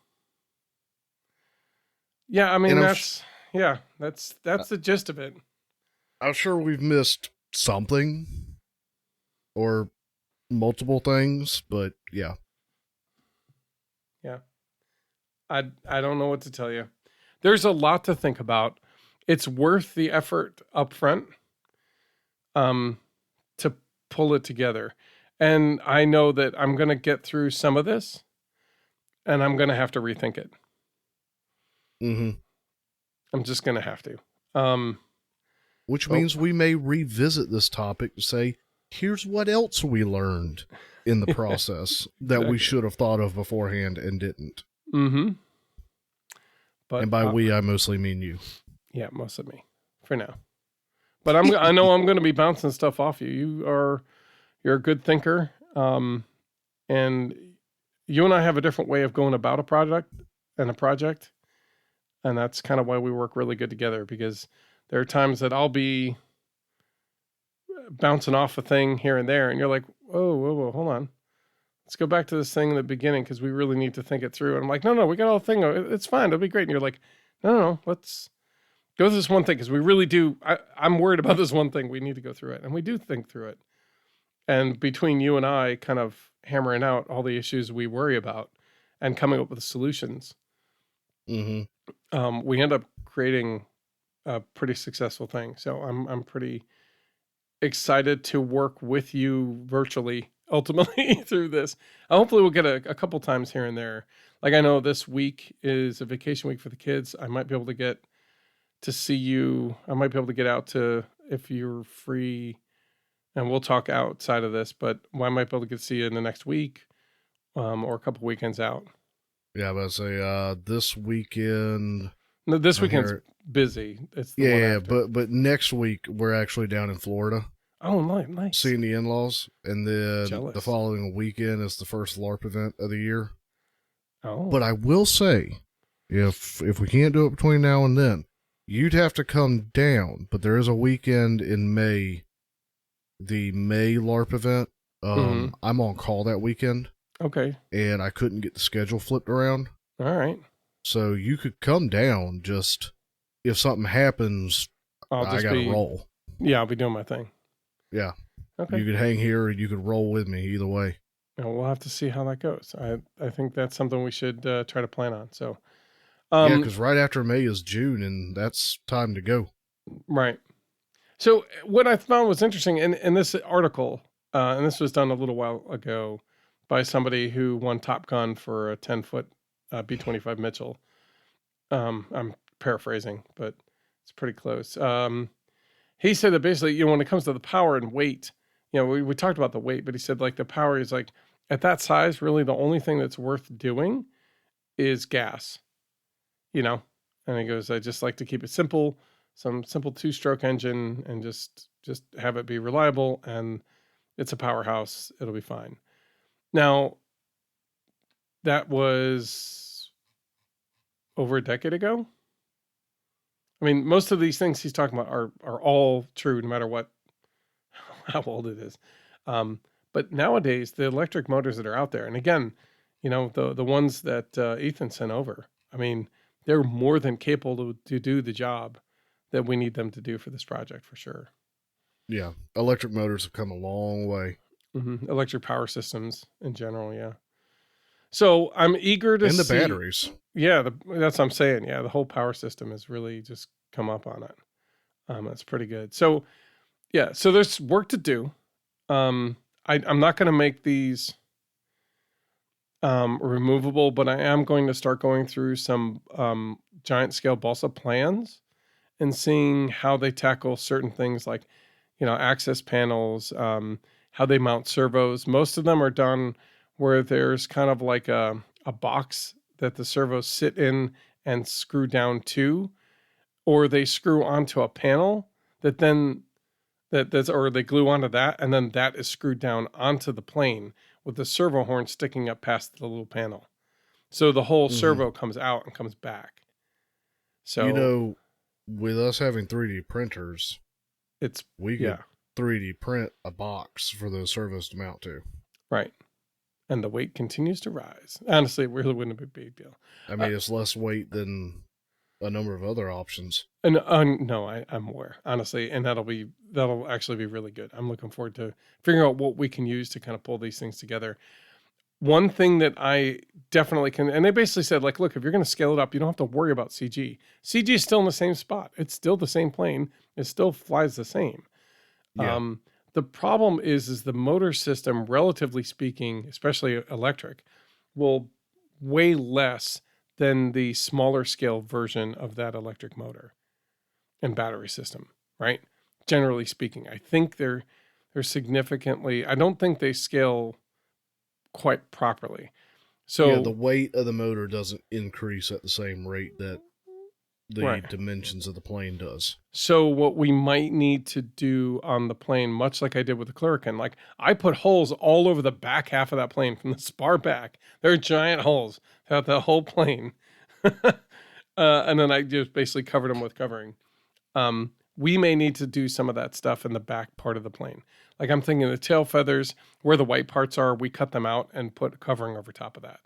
yeah, I mean, that's the gist of it. I'm sure we've missed something or multiple things, but yeah. Yeah. I don't know what to tell you. There's a lot to think about. It's worth the effort up front to pull it together. And I know that I'm going to get through some of this and I'm going to have to rethink it. Mm-hmm. I'm just going to have to. Which means we may revisit this topic to say, here's what else we learned in the process that we should have thought of beforehand and didn't. Mm-hmm. But, and by we, I mostly mean you. Yeah, most of me for now. But I know I'm going to be bouncing stuff off you. You're a good thinker. And you and I have a different way of going about a project. And that's kind of why we work really good together, because there are times that I'll be bouncing off a thing here and there. And you're like, whoa, hold on. Let's go back to this thing in the beginning because we really need to think it through. And I'm like, no, we got all the thing. It's fine. It'll be great. And you're like, no, let's go through this one thing because we really do. I'm worried about this one thing. We need to go through it. And we do think through it. And between you and I kind of hammering out all the issues we worry about and coming up with solutions, we end up creating a pretty successful thing. So I'm pretty excited to work with you virtually ultimately through this. Hopefully we'll get a couple times here and there. Like I know this week is a vacation week for the kids. I might be able to get to see you. I might be able to get out to, if you're free, and we'll talk outside of this, but I might be able to get to see you in the next week, or a couple weekends out. Yeah, but I say this weekend. No, this weekend's busy. It's the one after. but next week we're actually down in Florida. Oh, nice. Seeing the in-laws, and then Jealous. the following weekend is the first LARP event of the year. Oh, But I will say, if we can't do it between now and then, you'd have to come down. But there is a weekend in May, the May LARP event. I'm on call that weekend. Okay. And I couldn't get the schedule flipped around. All right. So you could come down. Just if something happens, I gotta roll. Yeah, I'll be doing my thing. Yeah. Okay. You could hang here or you could roll with me, either way. And we'll have to see how that goes. I think that's something we should try to plan on. So, yeah, because right after May is June, and that's time to go. Right. So what I found was interesting in this article, and this was done a little while ago by somebody who won Top Gun for a 10-foot B-25 Mitchell. I'm paraphrasing, but it's pretty close. He said that basically, when it comes to the power and weight, we talked about the weight, but he said like the power is like at that size, really the only thing that's worth doing is gas, and he goes, I just like to keep it simple, some simple 2-stroke engine, and just have it be reliable, and it's a powerhouse. It'll be fine. Now, that was over a decade ago. I mean, most of these things he's talking about are all true, no matter how old it is. But nowadays, the electric motors that are out there, and again, the ones that Ethan sent over, I mean, they're more than capable to do the job that we need them to do for this project, for sure. Yeah, electric motors have come a long way. Mm-hmm. Electric power systems in general, yeah. So I'm eager to see. And the batteries. Yeah, that's what I'm saying. Yeah, the whole power system has really just come up on it. That's pretty good. So, yeah, so there's work to do. I'm not going to make these removable, but I am going to start going through some giant scale balsa plans and seeing how they tackle certain things like, access panels, how they mount servos. Most of them are done where there's kind of like a box that the servos sit in and screw down to, or they screw onto a panel that then or they glue onto that, and then that is screwed down onto the plane with the servo horn sticking up past the little panel. So the whole servo comes out and comes back. So with us having 3D printers, we could 3D print a box for those servos to mount to. Right. And the weight continues to rise. Honestly, it really wouldn't be a big deal. I mean, it's less weight than a number of other options. And no, I'm aware, honestly, and that'll actually be really good. I'm looking forward to figuring out what we can use to kind of pull these things together. One thing that I definitely can, and they basically said, like, look, if you're going to scale it up, you don't have to worry about CG. CG is still in the same spot. It's still the same plane. It still flies the same. Yeah. The problem is the motor system, relatively speaking, especially electric, will weigh less than the smaller scale version of that electric motor and battery system, right? Generally speaking, I think they're significantly, I don't think they scale quite properly. So yeah, the weight of the motor doesn't increase at the same rate that the dimensions of the plane does. So what we might need to do on the plane, much like I did with the Cluracan, like I put holes all over the back half of that plane from the spar back. There are giant holes throughout the whole plane. And then I just basically covered them with covering. We may need to do some of that stuff in the back part of the plane. Like I'm thinking the tail feathers, where the white parts are, we cut them out and put covering over top of that.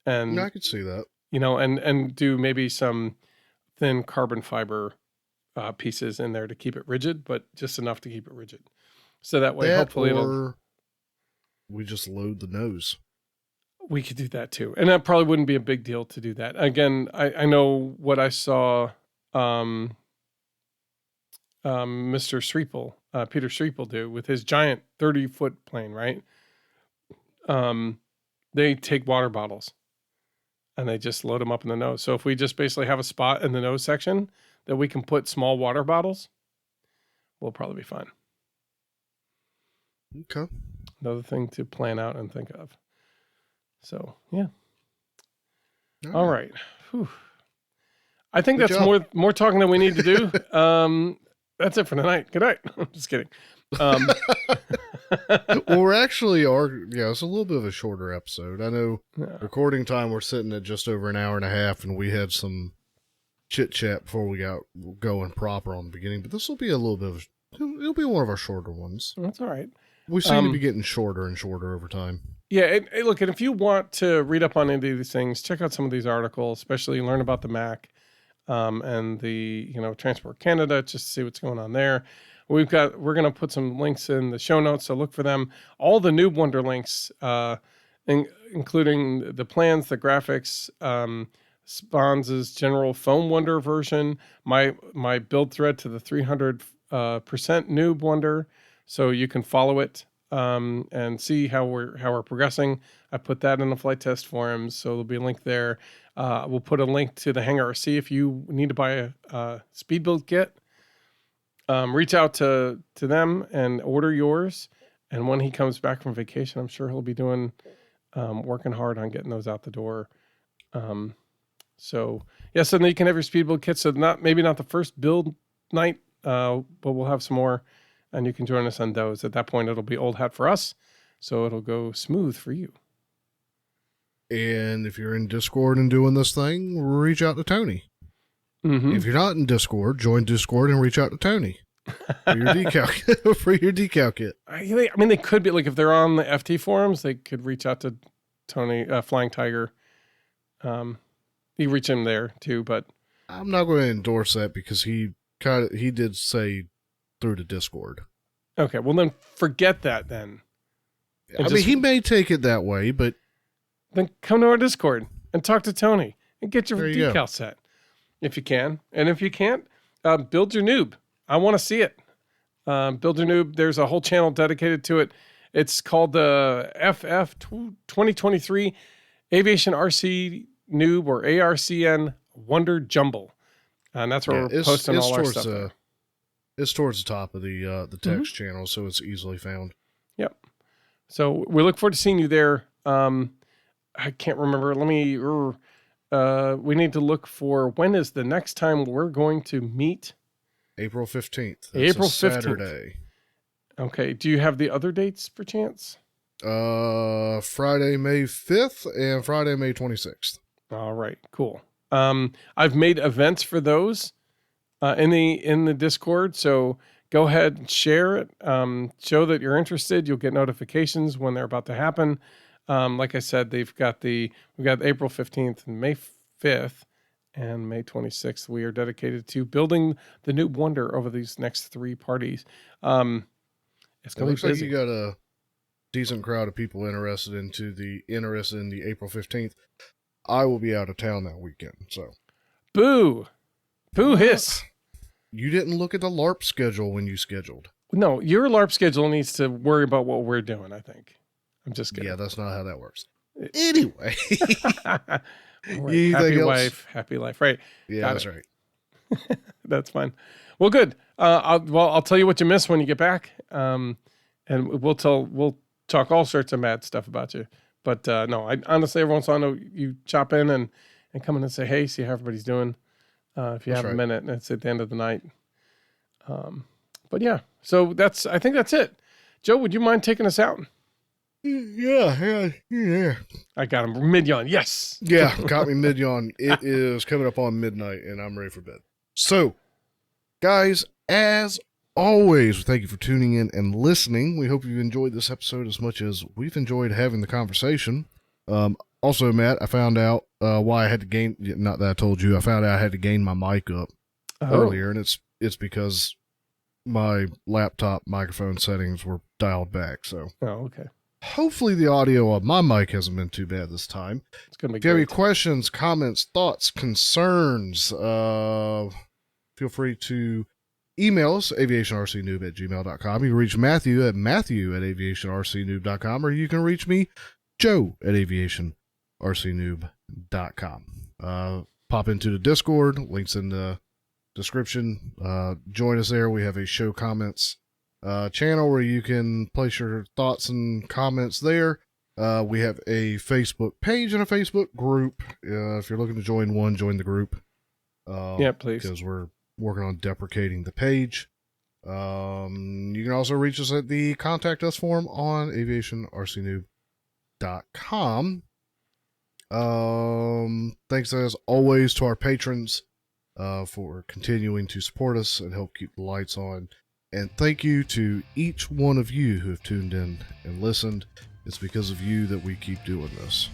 And yeah, I could see that. And do maybe some thin carbon fiber pieces in there to keep it rigid, but just enough to keep it rigid. So that way, hopefully we just load the nose. We could do that too. And that probably wouldn't be a big deal to do that. Again, I know what I saw Mr. Streeple, Peter Streeple do with his giant 30-foot plane, right? They take water bottles and they just load them up in the nose. So if we just basically have a spot in the nose section that we can put small water bottles, we'll probably be fine. Okay. Another thing to plan out and think of. So, yeah. All right. Whew. I think Good that's job. more talking than we need to do. That's it for tonight. Good night. I'm just kidding. Well, we're actually it's a little bit of a shorter episode. I know recording time, we're sitting at just over an hour and a half, and we had some chit chat before we got going proper on the beginning, but this will be a little bit of, it'll be one of our shorter ones. That's all right. We seem to be getting shorter and shorter over time. Yeah. Look, and if you want to read up on any of these things, check out some of these articles, especially learn about the Mac and the, Transport Canada, just to see what's going on there. We're going to put some links in the show notes, so look for them. All the Noob Wonder links, including the plans, the graphics, Spawns' general Foam Wonder version, my build thread to the 300% Noob Wonder, so you can follow it and see how we're progressing. I put that in the flight test forums, so there'll be a link there. We'll put a link to the Hangar RC if you need to buy a speed build kit. Reach out to them and order yours. And when he comes back from vacation, I'm sure he'll be working hard on getting those out the door. So then you can have your speed build kit. So maybe not the first build night, but we'll have some more, and you can join us on those. At that point, it'll be old hat for us, so it'll go smooth for you. And if you're in Discord and doing this thing, reach out to Tony. Mm-hmm. If you're not in Discord, join Discord and reach out to Tony for your decal kit. I mean, they could be, like, if they're on the FT forums, they could reach out to Tony, Flying Tiger. You reach him there too, but I'm not going to endorse that because he did say through the Discord. Okay, well then forget that then. I mean, he may take it that way, but then come to our Discord and talk to Tony and get your decal decal set if you can. And if you can't, build your noob. I want to see it. Build your noob. There's a whole channel dedicated to it. It's called the FF 2023 Aviation RC Noob, or ARCN Wonder Jumble. And that's where we're posting all our stuff. It's towards the top of the text channel, so it's easily found. Yep. So we look forward to seeing you there. I can't remember. We need to look for, when is the next time we're going to meet? April 15th. April 15th. Saturday. Okay. Do you have the other dates per chance? Friday, May 5th and Friday, May 26th. All right. Cool. I've made events for those in the Discord, so go ahead and share it. Show that you're interested. You'll get notifications when they're about to happen. Like I said, we've got April 15th and May 5th and May 26th. We are dedicated to building the Noob Wonder over these next 3 parties. It's going to be busy. Like you got a decent crowd of people interested in the April 15th. I will be out of town that weekend, so. Boo hiss. You didn't look at the LARP schedule when you scheduled. No, your LARP schedule needs to worry about what we're doing, I think. I'm just kidding. Yeah, that's not how that works. Anyway. Happy wife, happy life. Right. Yeah, that's right. That's fine. Well, good. I'll tell you what you missed when you get back. And we'll talk all sorts of mad stuff about you. But no, I honestly, every once in a while, you chop in and come in and say, hey, see how everybody's doing. If you have a minute, and it's at the end of the night. But yeah, so I think that's it. Joe, would you mind taking us out? Yeah. I got him mid-yawn. Yes. Yeah, got me mid-yawn. It is coming up on midnight, and I'm ready for bed. So, guys, as always, thank you for tuning in and listening. We hope you've enjoyed this episode as much as we've enjoyed having the conversation. Also, Matt, I found out why I had to gain, not that I told you, I found out I had to gain my mic up earlier, and it's because my laptop microphone settings were dialed back. So, okay. Hopefully the audio on my mic hasn't been too bad this time. It's going to be If you have any great. questions, comments, thoughts, concerns, feel free to email us, aviationrcnoob@gmail.com. You can reach Matthew at aviationrcnoob.com, or you can reach me, Joe, at aviationrcnoob.com. Pop into the Discord, links in the description. Join us there. We have a show comments channel where you can place your thoughts and comments there. We have a Facebook page and a Facebook group. If you're looking to join one, join the group. Yeah, please. Because we're working on deprecating the page. You can also reach us at the contact us form on aviationrcnoob.com. Thanks as always to our patrons for continuing to support us and help keep the lights on. And thank you to each one of you who have tuned in and listened. It's because of you that we keep doing this.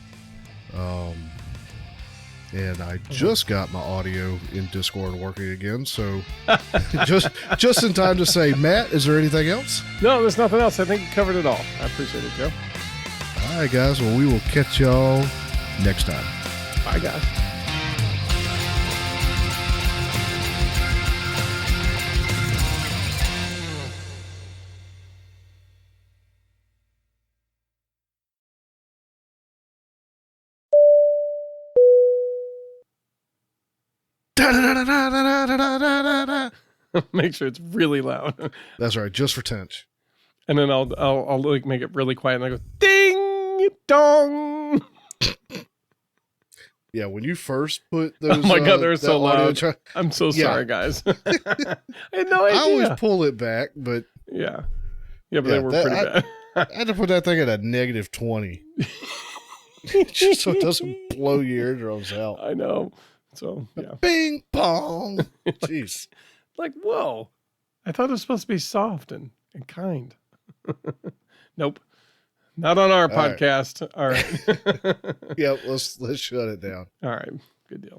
And I just got my audio in Discord working again, so just in time to say, Matt, is there anything else? No, there's nothing else. I think you covered it all. I appreciate it, Joe. All right, guys. Well, we will catch y'all next time. Bye, guys. Make sure it's really loud. That's right, just for Tench. And then I'll like make it really quiet and I go ding dong. Yeah, when you first put those, Oh my God, they're so loud. I'm so Yeah. sorry, guys. I had no idea. I always pull it back, but Yeah, but Yeah, they were pretty bad. I had to put that thing at a -20, just so it doesn't blow your eardrums out. I know. So yeah, Bing pong. Jeez. like whoa, I thought it was supposed to be soft and kind. Nope, not on our All right. podcast. All right. Yeah, let's shut it down. All right. Good deal.